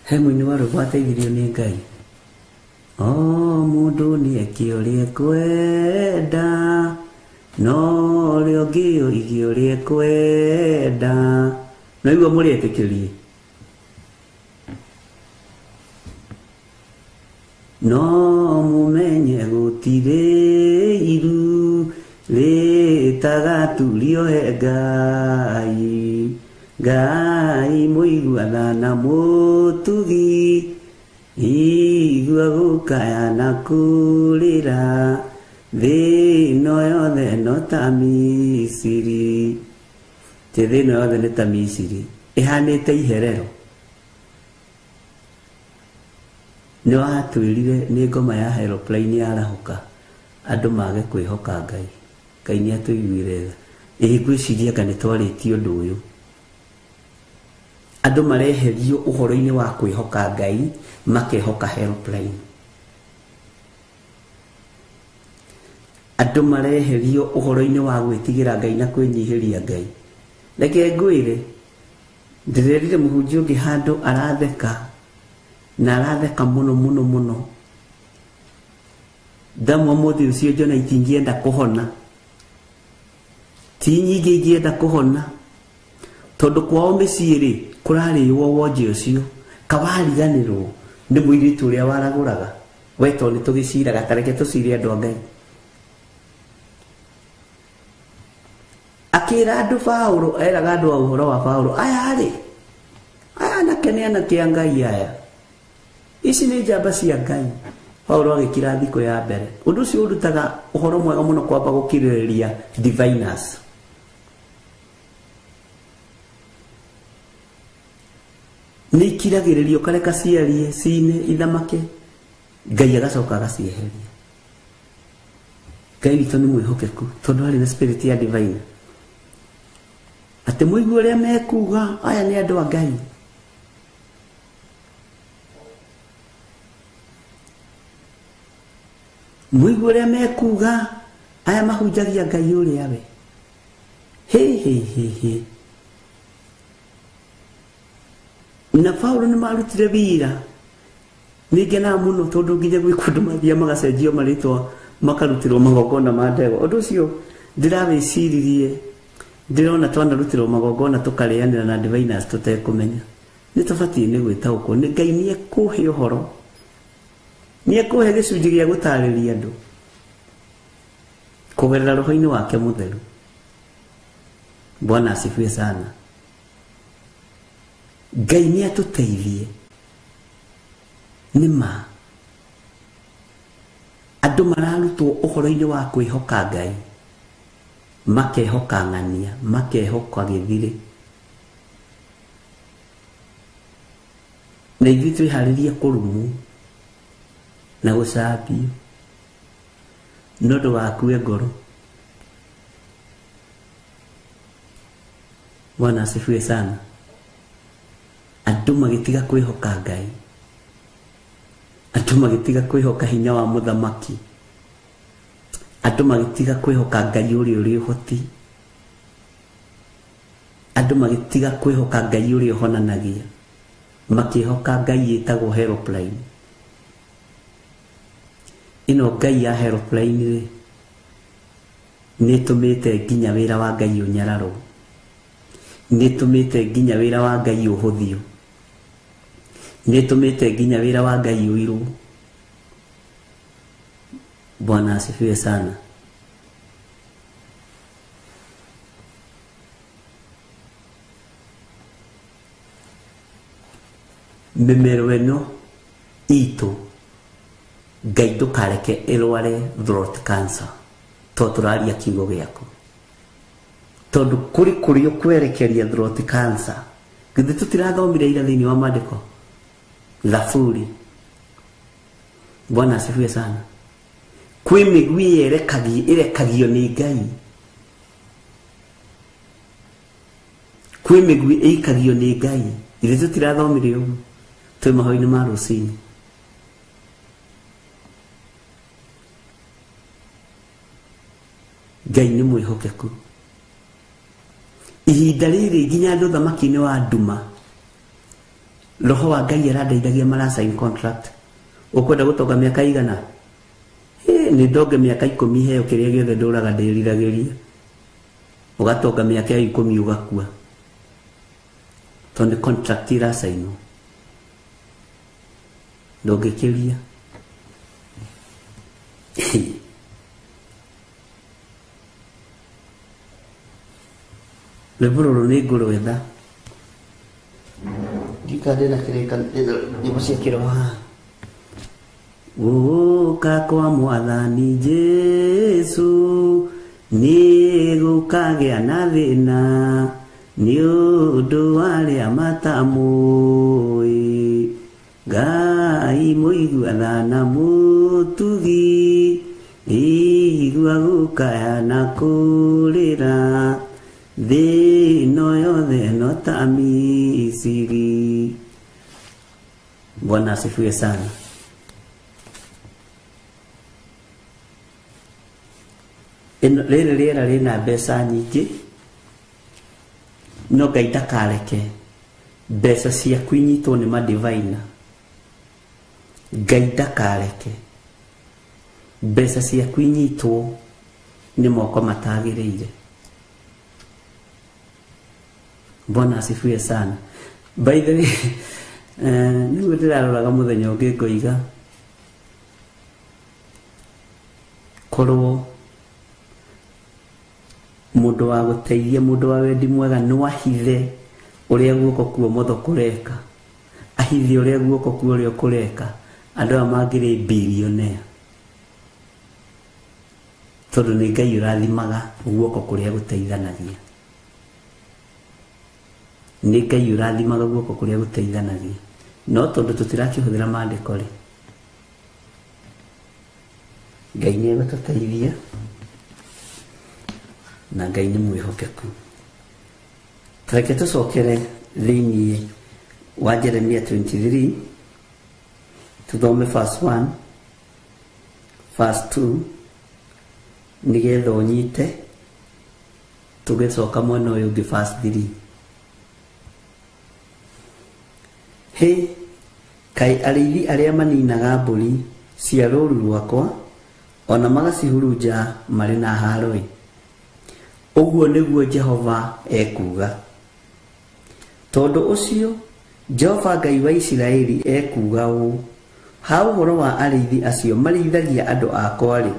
hemu ni waru gwateithirio ni Ngai mundu ni ekiorie kwenda no rio ngio igiorie kwenda no igua muri etikirie no mumenye gutire iru litagaturio he Ngai Ngai muiguana na mutugi igua gukaya na kurira thino yothe no ta Misiri te thino yothe ni ta Misiri ihanite iherero ni watwirire ni ngoma ya helpline ya rahuka andu mage kwihoka Ngai Ngai ni atuiguire gwiciria kana twarĩtie ũndũ ũyũ andu mareherio uhoro-ini wa kwihoka Ngai makehoka helpline andu mareherio uhoro-ini wa gwitigira Ngai na kwinyihiria Ngai reke ngwire ndirerire muhunjia ungi handu aratheka na aratheka muno muno muno ndamwa muthi ucio njona itingienda kuhona ti nyingi ingienda kuhona tondu kwao miciiri kurariwo wonje ucio kawariganirwo ni muiritu uria waraguraga weto ni tugiciraga tareke tucire andu a Ngai akira andu Paulo eraga andu a uhoro wa Paulo aya nakene anake a Ngai aya ici ni njamba cia Ngai Paulo agikira thiko ya mbere undu ucio urutaga uhoro mwega muno kwamba gukiririria diviners ni kiragiririo kareka ciarie cine ithamake Ngai agacoka agacieheria Ngai witũ nĩ mwĩhokeku tondu ari na spirit ya divine ati muigu uria mekuga aya ni andu a Ngai muigu uria mekuga aya mahunjagia Ngai uria we he na Paulo ni marutire wira ningena muno tondu nginya gwi kundu mathia magacenjio maritwa makarutirwo magongona ma ndego undu ucio ndirawiciririe ndirona twanarutirwo magongona tukareanira na diviners tutekumenya ni tubati ni gwita uko ni Ngai ni ekuhe uhoro ni ekuhe gicunji gia gutariria andu kugerera roho-ini wake mutheru. Bwana asifiwe sana. Ngai ni atuteithie nima andu mararutwo uhoro-ini wa kwihoka Ngai makehoka ng'ania makehoka githiri na ithuĩ twĩharĩrie kũrumwo na gũcambio no ndũgakue ngoro. Bwana asifiwe sana. Andũ magĩtiga kwĩhoka Ngai, andũ magĩtiga kwĩhoka hinya wa mũthamaki, andũ magĩtiga kwĩhoka Ngai ũrĩa ũrĩ ũhoti, andũ magĩtiga kwĩhoka Ngai ũrĩa ũhonanagia, makĩhoka Ngai ĩtagwo Helpline. Ino Ngai ya Helpline nĩ ĩtũmĩte nginya wĩra wa Ngai ũnyararwo, nĩ ĩtũmĩte nginya wĩra wa Ngai ũhũthio, nĩ ĩtũmĩte nginya wĩra wa Ngai ũirwo. Bwana asifiwe sana. Mĩmero ĩno itũ Ngai ndũkareke ĩrware throat cancer to tũraria kiugo gĩaku, tondu kũrĩ ũkwerekeria throat cancer githĩ tũtirathomire ira thĩinĩ wa maandĩko Thaburi. Bwana asifiwe sana. Kwĩ mĩgui ĩrekagio nĩ Ngai, kwĩ mĩgui ĩikagio nĩ Ngai, githĩ tũtirathomire ũguo twĩ mahoya-inĩ ma rũcinĩ. Ngai nĩ mwĩhokeku. Ihinda rĩrĩ nginya andũ thamaki-inĩ wa nduma roho wa Ngai arandeithagia mara sign contract. Ukwenda gũtonga mĩaka igana? Nĩ ndonge mĩaka 10 heo kĩrĩa gĩothe ndũraga ndĩriragĩria, ũgatonga mĩaka 10 ũgakua tondũ contract irasainwo ndũngĩkĩria. Lebururu nĩ ngũrũ etha ndikade na kĩrĩka nyĩmbo cia kĩroho. Gũka kwa Mwathani Jesu nĩ gũkagĩa na thĩna nĩ ũndũ wa arĩa matamũĩ. Ngai mũigua na mũtugi igua gũkaya na kũrĩra thĩ ĩno yothe no ta Misiri. Bwana asifiwe sana. Rĩrĩ rĩera rĩna mbeca nyingĩ no Ngai ndakareke mbeca ciaku inyitwo nĩ madivina. Ngai ndakareke mbeca ciaku inyitwo nĩ moko matagĩrĩire. Bwana asifiwe sana. By the way, nĩguo ndĩraroraga mũthenya ũngĩ ngoiga korwo mũndũ wa gũteithia mũndũ wa wendi mwega no ahithe ũrĩa guoko kwa ũmotho kũreka, ahithe ũrĩa guoko kwa ũrĩo kũreka, andũ aya mangĩrĩ billionaire tondũ nĩ Ngai ũrathimaga guoko kũrĩa gũteithanagia. Nĩ Ngai ũrathimaga guoko kũrĩa gũteithanagia, no tondũ tũtirakĩhũthĩra maandĩko rĩ, Ngai nĩ egũtũteithia na Ngai nĩ mwĩhokeku. Reke tũcokere thĩinĩ wa Jeremia 23 tuthome verse 1 verse 2 nĩgetha ũnyite tugecoka mwena uyu ungi verse 3. He kai arĩithi arĩa maninaga mbũri cia rũũru rwakwa ona magacihurunja marĩ na haroi. Ũguo nĩguo Jehova ekuga. Tondũ ũcio Jehova Ngai wa Isiraeli ekuga ũũ: ha ũhoro wa arĩithi acio marĩithagia andũ akwa-rĩ,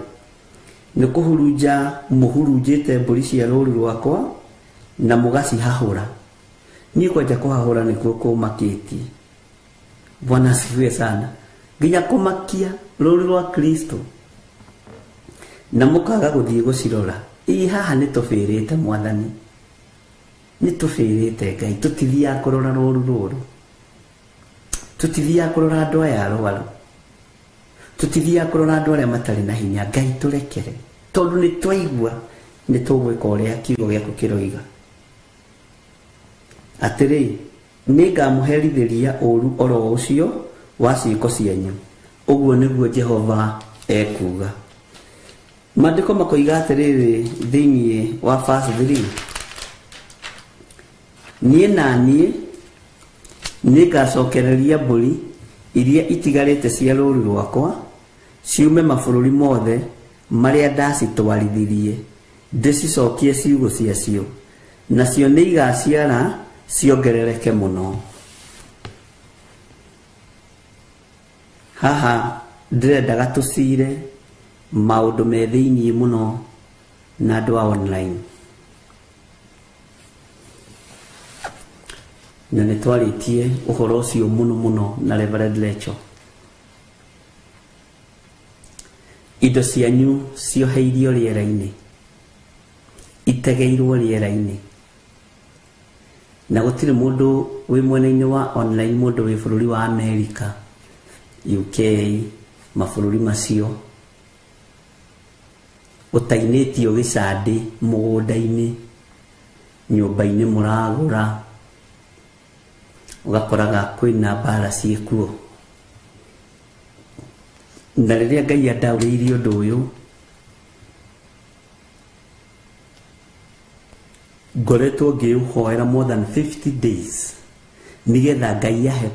nĩ kũhurunja mũhurunjĩte mbũri cia rũũru rwakwa na mũgacihahũra. Niĩ kwanja kũhahũra nĩkuo kũmakĩtie. Bwana asifiwe sana. Nginya kũmakia rũũru rwa Kristo na mũkaga gũthiĩ gũcirora. Haha nĩ tũbĩrĩte Mwathani, nĩ tũbĩrĩte Ngai. Tũtithiaga kũrora rũũru rũrũ, tũtithiaga kũrora andũ aya arwaru, tũtithiaga kũrora andũ arĩa matarĩ na hinya. Ngai tũrekere, tondũ nĩ twaigua nĩ tũgwĩka ũrĩa kiugo gĩaku kĩroiga. Atĩrĩ, nĩngamũherithĩria ũũru oro ũcio wa ciĩko cianyu. Ũguo nĩguo Jehova ekuga. Maandĩko makoiga atĩrĩrĩ thĩinĩ wa verse 3: niĩ na niĩ nĩngacokereria mbũri iria itigarĩte cia rũũru rwakwa ciume mabũrũri mothe marĩa ndacitwarithirie, ndĩcicokie ciugo ciacio, nacio nĩ igaciara ciongerereke mũno. Haha ndĩrendaga tũcire maũndũ me thĩinĩ mũno na andũ a online, na nĩ twarĩtie ũhoro ũcio mũno mũno na Reverend Lecho. Indo cianyu cioheirio rĩera-inĩ, itegeirwo rĩera-inĩ, na gũtirĩ mũndũ wĩ mwena-inĩ wa online, mũndũ wĩ bũrũri wa America, UK, mabũrũri macio, ũtainĩtio gĩcandĩ mũgũnda-inĩ, nyũmba-inĩ mũragũra, ũgakoraga kwĩna mbara ciĩkuo. Na rĩrĩa Ngai andaũrĩirie ũndũ ũyũ, ngoretwo ngĩũhoera more than 50 days nĩgetha Ngai ahe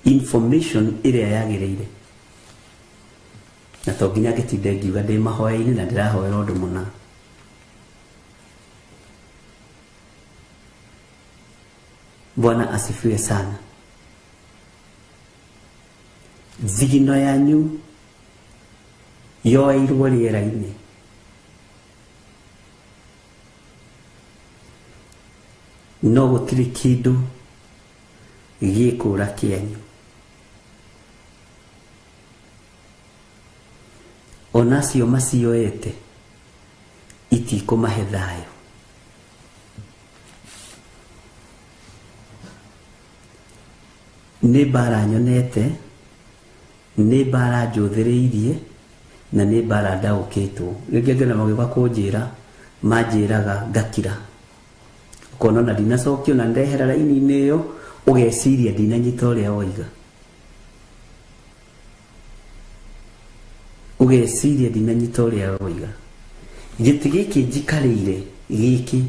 information ĩrĩa yagĩrĩire. Na to nginya ngĩtinde ngiuga ndĩ mahoya-inĩ na ndĩrahoera ũndũ mũna. Bwana asifiwe sana. Thigino yanyu yoeirwo rĩera-inĩ. No gũtirĩ kĩndũ gĩkũra kĩanyu. Onacio macioete itikũmahe thayũ. Nĩ mbara nyonete, nĩ mbara njũthĩrĩirie, na nĩ mbara ndaũkĩtwo. Rĩngĩ ngĩona magĩũka kũnjĩra, manjĩraga ngakira. Ũkona na ndinacokio na ndehera raini-inĩ ĩyo, ũgeciria ndinanyita ũrĩa woiga. Ũgeciria ndinanyita ũrĩa woiga. Gĩtĩ gĩkĩ njikarĩire gĩkĩ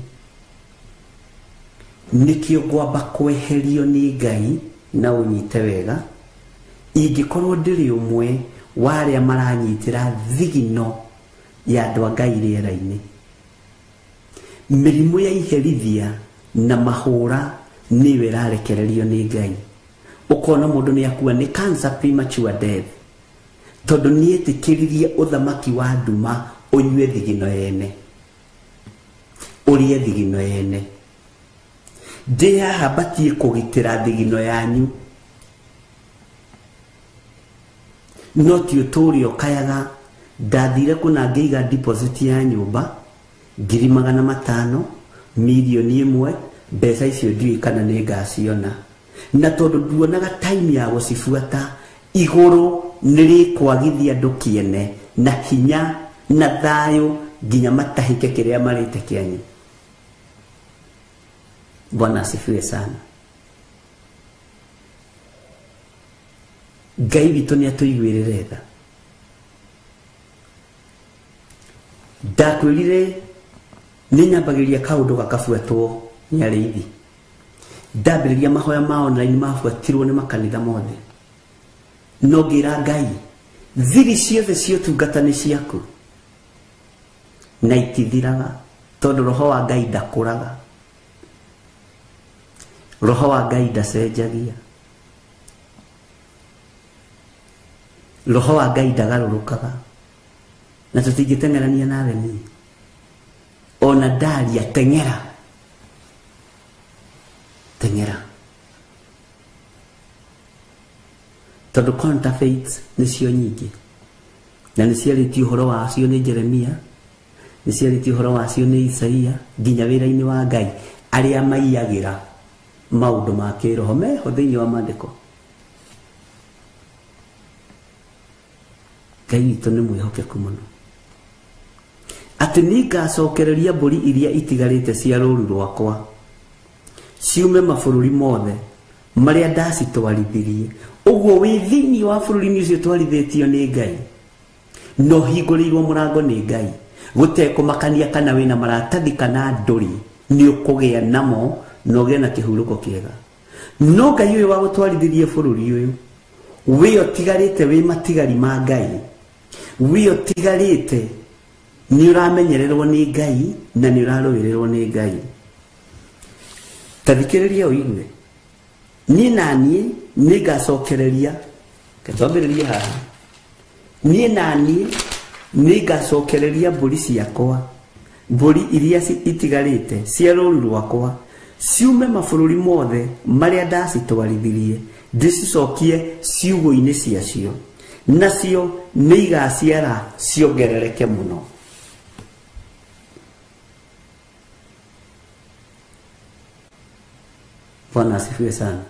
nĩkĩo ngwamba kweherio nĩ Ngai na ũnyite wega, ingĩkorwo ndĩrĩ ũmwe wa arĩa maranyitĩra thigino ya andũ a Ngai rĩera-inĩ. Mĩrimũ ya iherithia na mahũra nĩyo ĩrarekererio nĩ Ngai. Ũkona mũndũ nĩ akua nĩ cancer premature death, tondũ nĩetĩkĩririe ũthamaki wa nduma ũnyue thigino yene, ũrĩe thigino yene. Ndĩ haha batie kũgitĩra thigino yanyu, no ti ũtũũre ũkayaga ndathire kuna ngĩiga deposit ya nyũmba 500,000, milioni 1, mbeca icio ndiũĩ kana nĩ ngaciona. Na tondũ nduonaga time ya gũcibuata, igũrũ nĩrĩkwagithia andũ kĩene na hinya na thayũ nginya matahĩke kĩrĩa marĩte kĩanyu. Bwana asifiwe sana. Ngai witũ nĩ atũiguĩrĩre tha. Ndakwĩrire ninyambagiria kaundu gakabuatwo ni ariithi ndambiriria mahoya ma online mabuatirwo ni makanitha mothe no ngira Ngai thiri ciothe cio tungata ni ciaku na itithiraga tondu roho wa Ngai ndakuraga roho wa Ngai ndacenjagia roho wa Ngai ndagarurukaga na tutingitengerania nawe ni ona ndaria tengera tondu counterfeits nicio nyingi na niciarĩtio ũhoro wacio nĩ Jeremia niciarĩtio ũhoro wacio nĩ Isaia nginya wĩra-inĩ wa Ngai arĩa maiyagĩra maũndũ ma kĩroho meho thĩinĩ wa maandĩko. Ngai witũ nĩ mwĩhokeku mũno atĩ nĩngacokereria mbũri iria itigarĩte cia rũũru rwakwa ciume mabũrũri mothe marĩa ndacitwarithirie. Ũguo wĩ thĩinĩ wa bũrũri-inĩ ũcio twarithĩtio nĩ Ngai no hingũrĩirwo mũrango nĩ Ngai gũtekũmakania kana wĩna maratathi kana ndũrĩ nĩ ũkũgĩa namo na ũgĩe na kĩhurũko kĩega. No Ngai ũyũ wa gũtwarithirie bũrũri ũyũ wĩ ũtigarĩte wĩ matigari ma Ngai wĩ ũtigarĩte nĩ ũramenyererwo nĩ Ngai na nĩ ũrarũĩrĩrwo nĩ Ngai. Tathikĩrĩria ũigue niĩ naniĩ nĩngacokereria katwambĩrĩrie haha niĩ naniĩ nĩngacokereria mbũri ciakwa mbũri iria itigarĩte cia rũũru rwakwa ciume mabũrũri mothe marĩa ndacitwarithirie ndĩcicokie ciugo-inĩ ciacio nacio nĩigaciara ciongerereke mũno. Bwana asifiwe sana.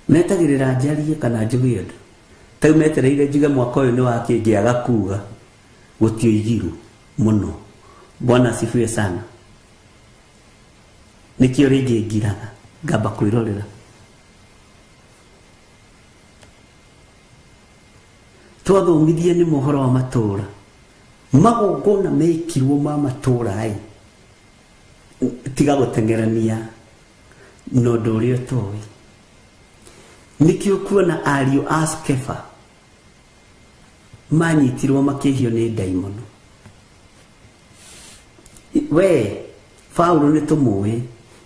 Metagĩrĩra njarie kana njuge ũndũ tau metereire njuge mwaka ũyũ nĩ wakĩngĩaga kuga gũtio igiru mũno. Bwana asifiwe sana. Nikĩo rĩngĩ ngiraga ngamba kwĩrorera twathomithie nĩ mohoro wa matũũra magongona mekirwo ma matũũra tiga gũtengerania no ũndũ ũrĩa ũtoĩ. Nikĩo kuona ariũ a Skefa manyitirwo makĩhio nĩ ndaimono. We Paulo nĩ tũmũĩ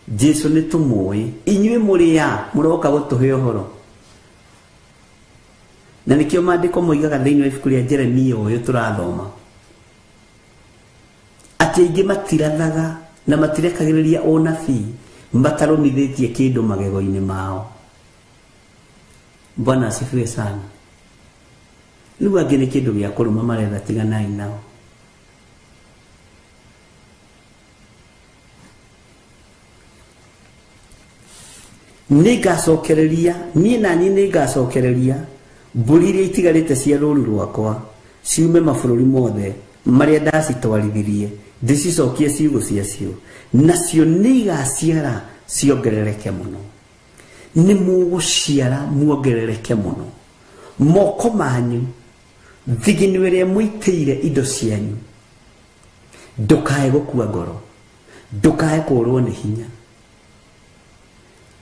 Jesu nĩ tũmũĩ inyuĩ mũrĩa mũroka gũtũhe ũhoro na nikĩo maandĩko moigaga thĩinĩ wa ibuku rĩa Jeremia ũyũ tũrathoma atĩ aingĩ matirathaga na matirekagĩrĩria ũnabii matarũmithĩtie kĩndũ magego-inĩ mao. Bwana asifiwe sana. Rĩu angĩ nĩ kĩndũ gĩa kũrũma maretha tiganai nao. Nĩngacokereria niĩ naniĩ nĩngacokereria mbũri iria itigarĩte cia rũũru rwakwa ciume mabũrũri mothe marĩa ndacitwarithirie ndĩcicokie ciugo ciacio nacio nĩigaciara ciongerereke mũno. Nĩ mũgũciara muongerereke mũno. Moko manyu thigino ĩrĩa mũitĩire indo cianyu ndũkae gũkua ngoro ndũkae kũũrwo nĩ hinya.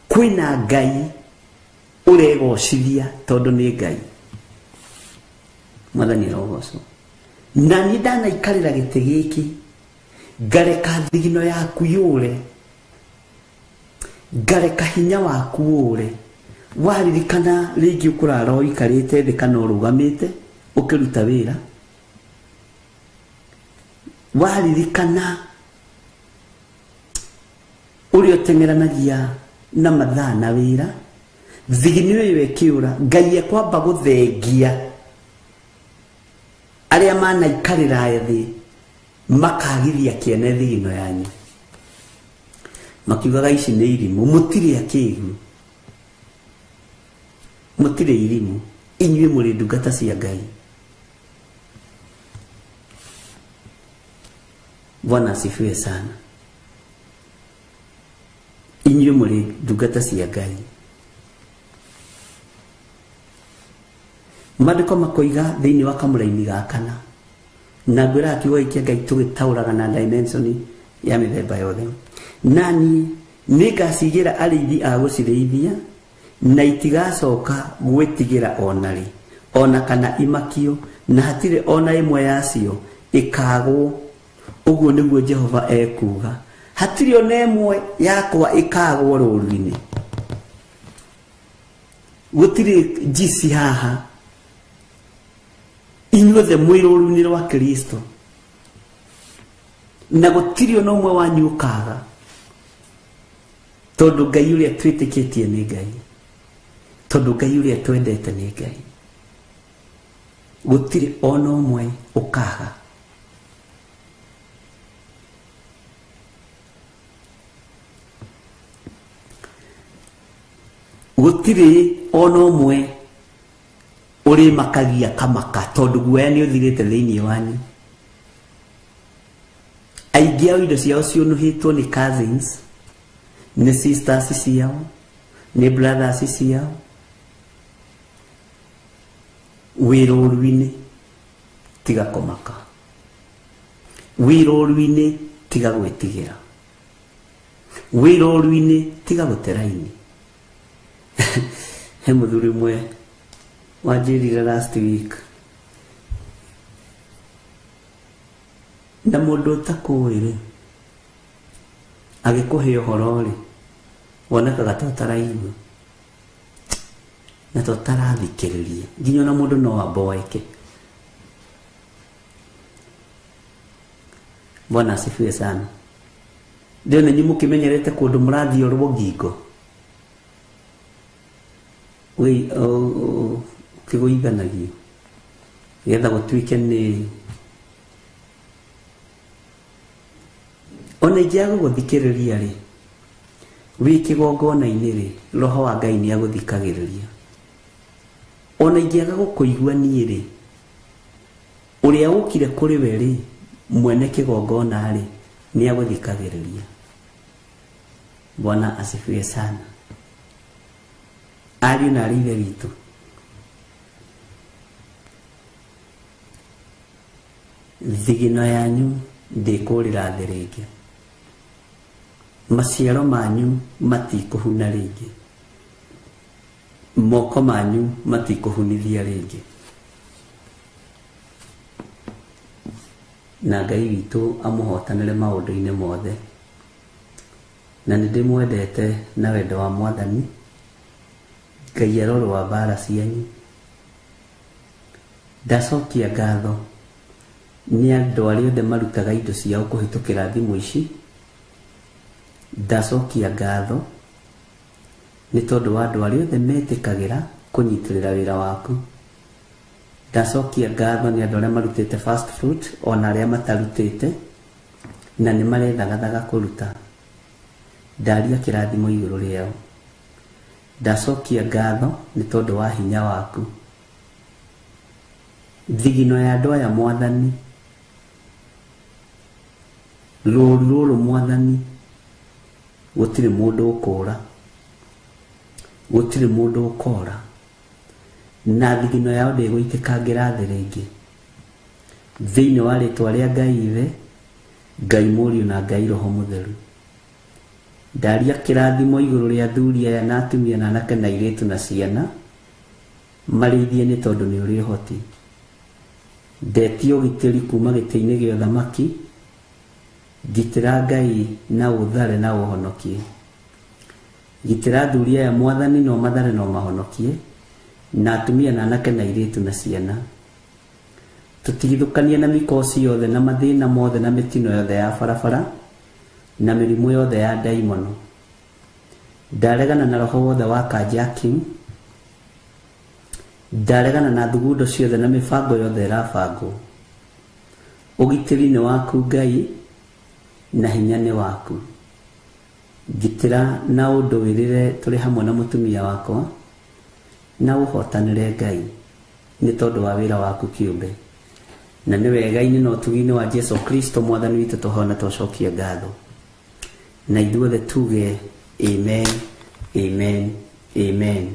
Kwĩna Ngai ũregocithia tondũ nĩ Ngai. Mwathani arogocwo. Na niĩ ndanaikarĩra gĩtĩ gĩkĩ ngareka thigino yaku yũre ngareka hinya waku ũre. Waririkana rĩngĩ ũkũrara ũikarĩte thĩ kana ũrũgamĩte ũkĩruta wĩra. Waririkana ũrĩa ũteng'eranagia na mathaa na wĩra thigino ĩyo ĩkĩũra Ngai ekwamba gũthengia arĩa manaikarĩra thĩ makagithia kĩene thigino yanyu makiugaga ici nĩ irimũ mũtirĩ akĩigu mũtirĩ irimũ inyuĩ mũrĩ ndungata cia Ngai. Bwana asifiwe sana. Inyuĩ mũrĩ ndungata cia Ngai. Maandĩko makoiga thĩinĩ wa kamũra-inĩ ga kana na ngwira kiugo giki Ngai tugitauraga na dimension ya mithemba yothe nani nigacigira arithi a gucirithia na itigacoka gwitigira onari ona kana imakio na hatire ona imwe yacio ikagwo uguo niguo Jehova ekuga hatire ona imwe yakwa ikagwo rũũru-inĩ gutire jisi haha inyuothe mwĩ rũũru-inĩ rwa Kristo na gutire ona ũmwe wanyu ũkaga tondu Ngai uria twitikitie ni Ngai tondu Ngai uria twendete ni Ngai gutire ona ũmwe ũkaga gutire ona ũmwe uri makagia kamaka tondu guoya ni uthirite thiini wanyu aingĩ ao indo ciao ciũnũhĩtwo ni cousins ni sisters ciao ni brothers ciao wirũũru-inĩ tiga kũmaka wirũũru-inĩ tiga gwĩtigĩra wirũũru-inĩ tiga gũteraini he mũthuri mwe wanjĩrire last week na mũndũ ũtakũĩ agĩkũhe ũhoro rĩ wonekaga ta ũtaraigua na tũtarathikĩrĩria nginya ona mũndũ no aboeke Bwana asifiwe sana ndio nenyi mũkĩmenyerete kũndũ mũrathiũrwo ngingo wei kĩgũithanagio getha gũtuĩke nĩ ona ingĩaga gũthikĩrĩria rĩ wĩ kĩgongona-inĩ rĩ roho wa Ngai nĩ agũthikagĩrĩria ona ingĩaga gũkũigua niĩ rĩ ũrĩa ũkire kũrĩ we rĩ mwene kĩgongona rĩ nĩ agũthikagĩrĩria Bwana asifiwe sana ariũ na arĩ ithe witũ thigino yanyu ndĩkũrĩra thĩ rĩngĩ maciaro manyu matikũhuna rĩngĩ moko manyu matikũhunithia rĩngĩ na Ngai witũ amũhotanĩre maũndũ-inĩ mothe na nĩ ndĩmwendete na wendo wa Mwathani Ngai arorwa mbara cianyu ndacokia ngatho nĩ andũ arĩa othe marutaga indo ciao kũhĩtũkĩra thimũ ici ndacokia ngatho nĩ tondũ wa andũ arĩa othe metĩkagĩra kũnyitĩrĩra wĩra waku ndacokia ngatho nĩ andũ arĩa marutĩte fast food ona arĩa matarutĩte na nĩ marethagathaga kũruta ndaria kĩrathimo igũrũ rĩao ndacokia ngatho nĩ tondũ wa hinya waku thigino ya andũ aya Mwathani rũũru rũrũ Mwathani gũtirĩ mũndũ ũkũũra gũtirĩ mũndũ ũkora na thigino yao ndĩgũitĩkangĩra thĩ rĩngĩ thĩinĩ wa rĩtwa rĩa Ngai Ithe Ngai Mũriũ na Ngai Roho Mũtheru ndaria kĩrathimo igũrũ rĩa athuri aya na atumia na anake na airĩtu na ciana marĩithie nĩ tondũ nĩ ũrĩ ũhoti ndetie ũgitĩri kuma gĩtĩ-inĩ gĩa ũthamaki gitĩra Ngai na ũthare na ũhonokie gitĩra athuri aya Mwathani no mathare no mahonokie na atumia na anake na airĩtu na ciana tũtigithũkanie na mĩkosi yothe na mathĩna mothe na mĩtino yothe ya barabara na mĩrimũ yothe ya ndaimono ndaregana na roho wothe wa carjacking ndaregana na thugundo ciothe na mĩbango yothe ĩrabangwo ũgitĩri nĩ waku Ngai na hinya nĩ waku gitĩra na ũndũ wĩrĩre tũrĩ hamwe na mũtumia wakwa na ũhotanĩre Ngai nĩ tondũ wa wĩra waku kĩũmbe na nĩ wega-inĩ na ũtugi-inĩ wa Jesu Kristo Mwathani witũ tũhona tũcokie ngatho na ithuothe tuge amen amen amen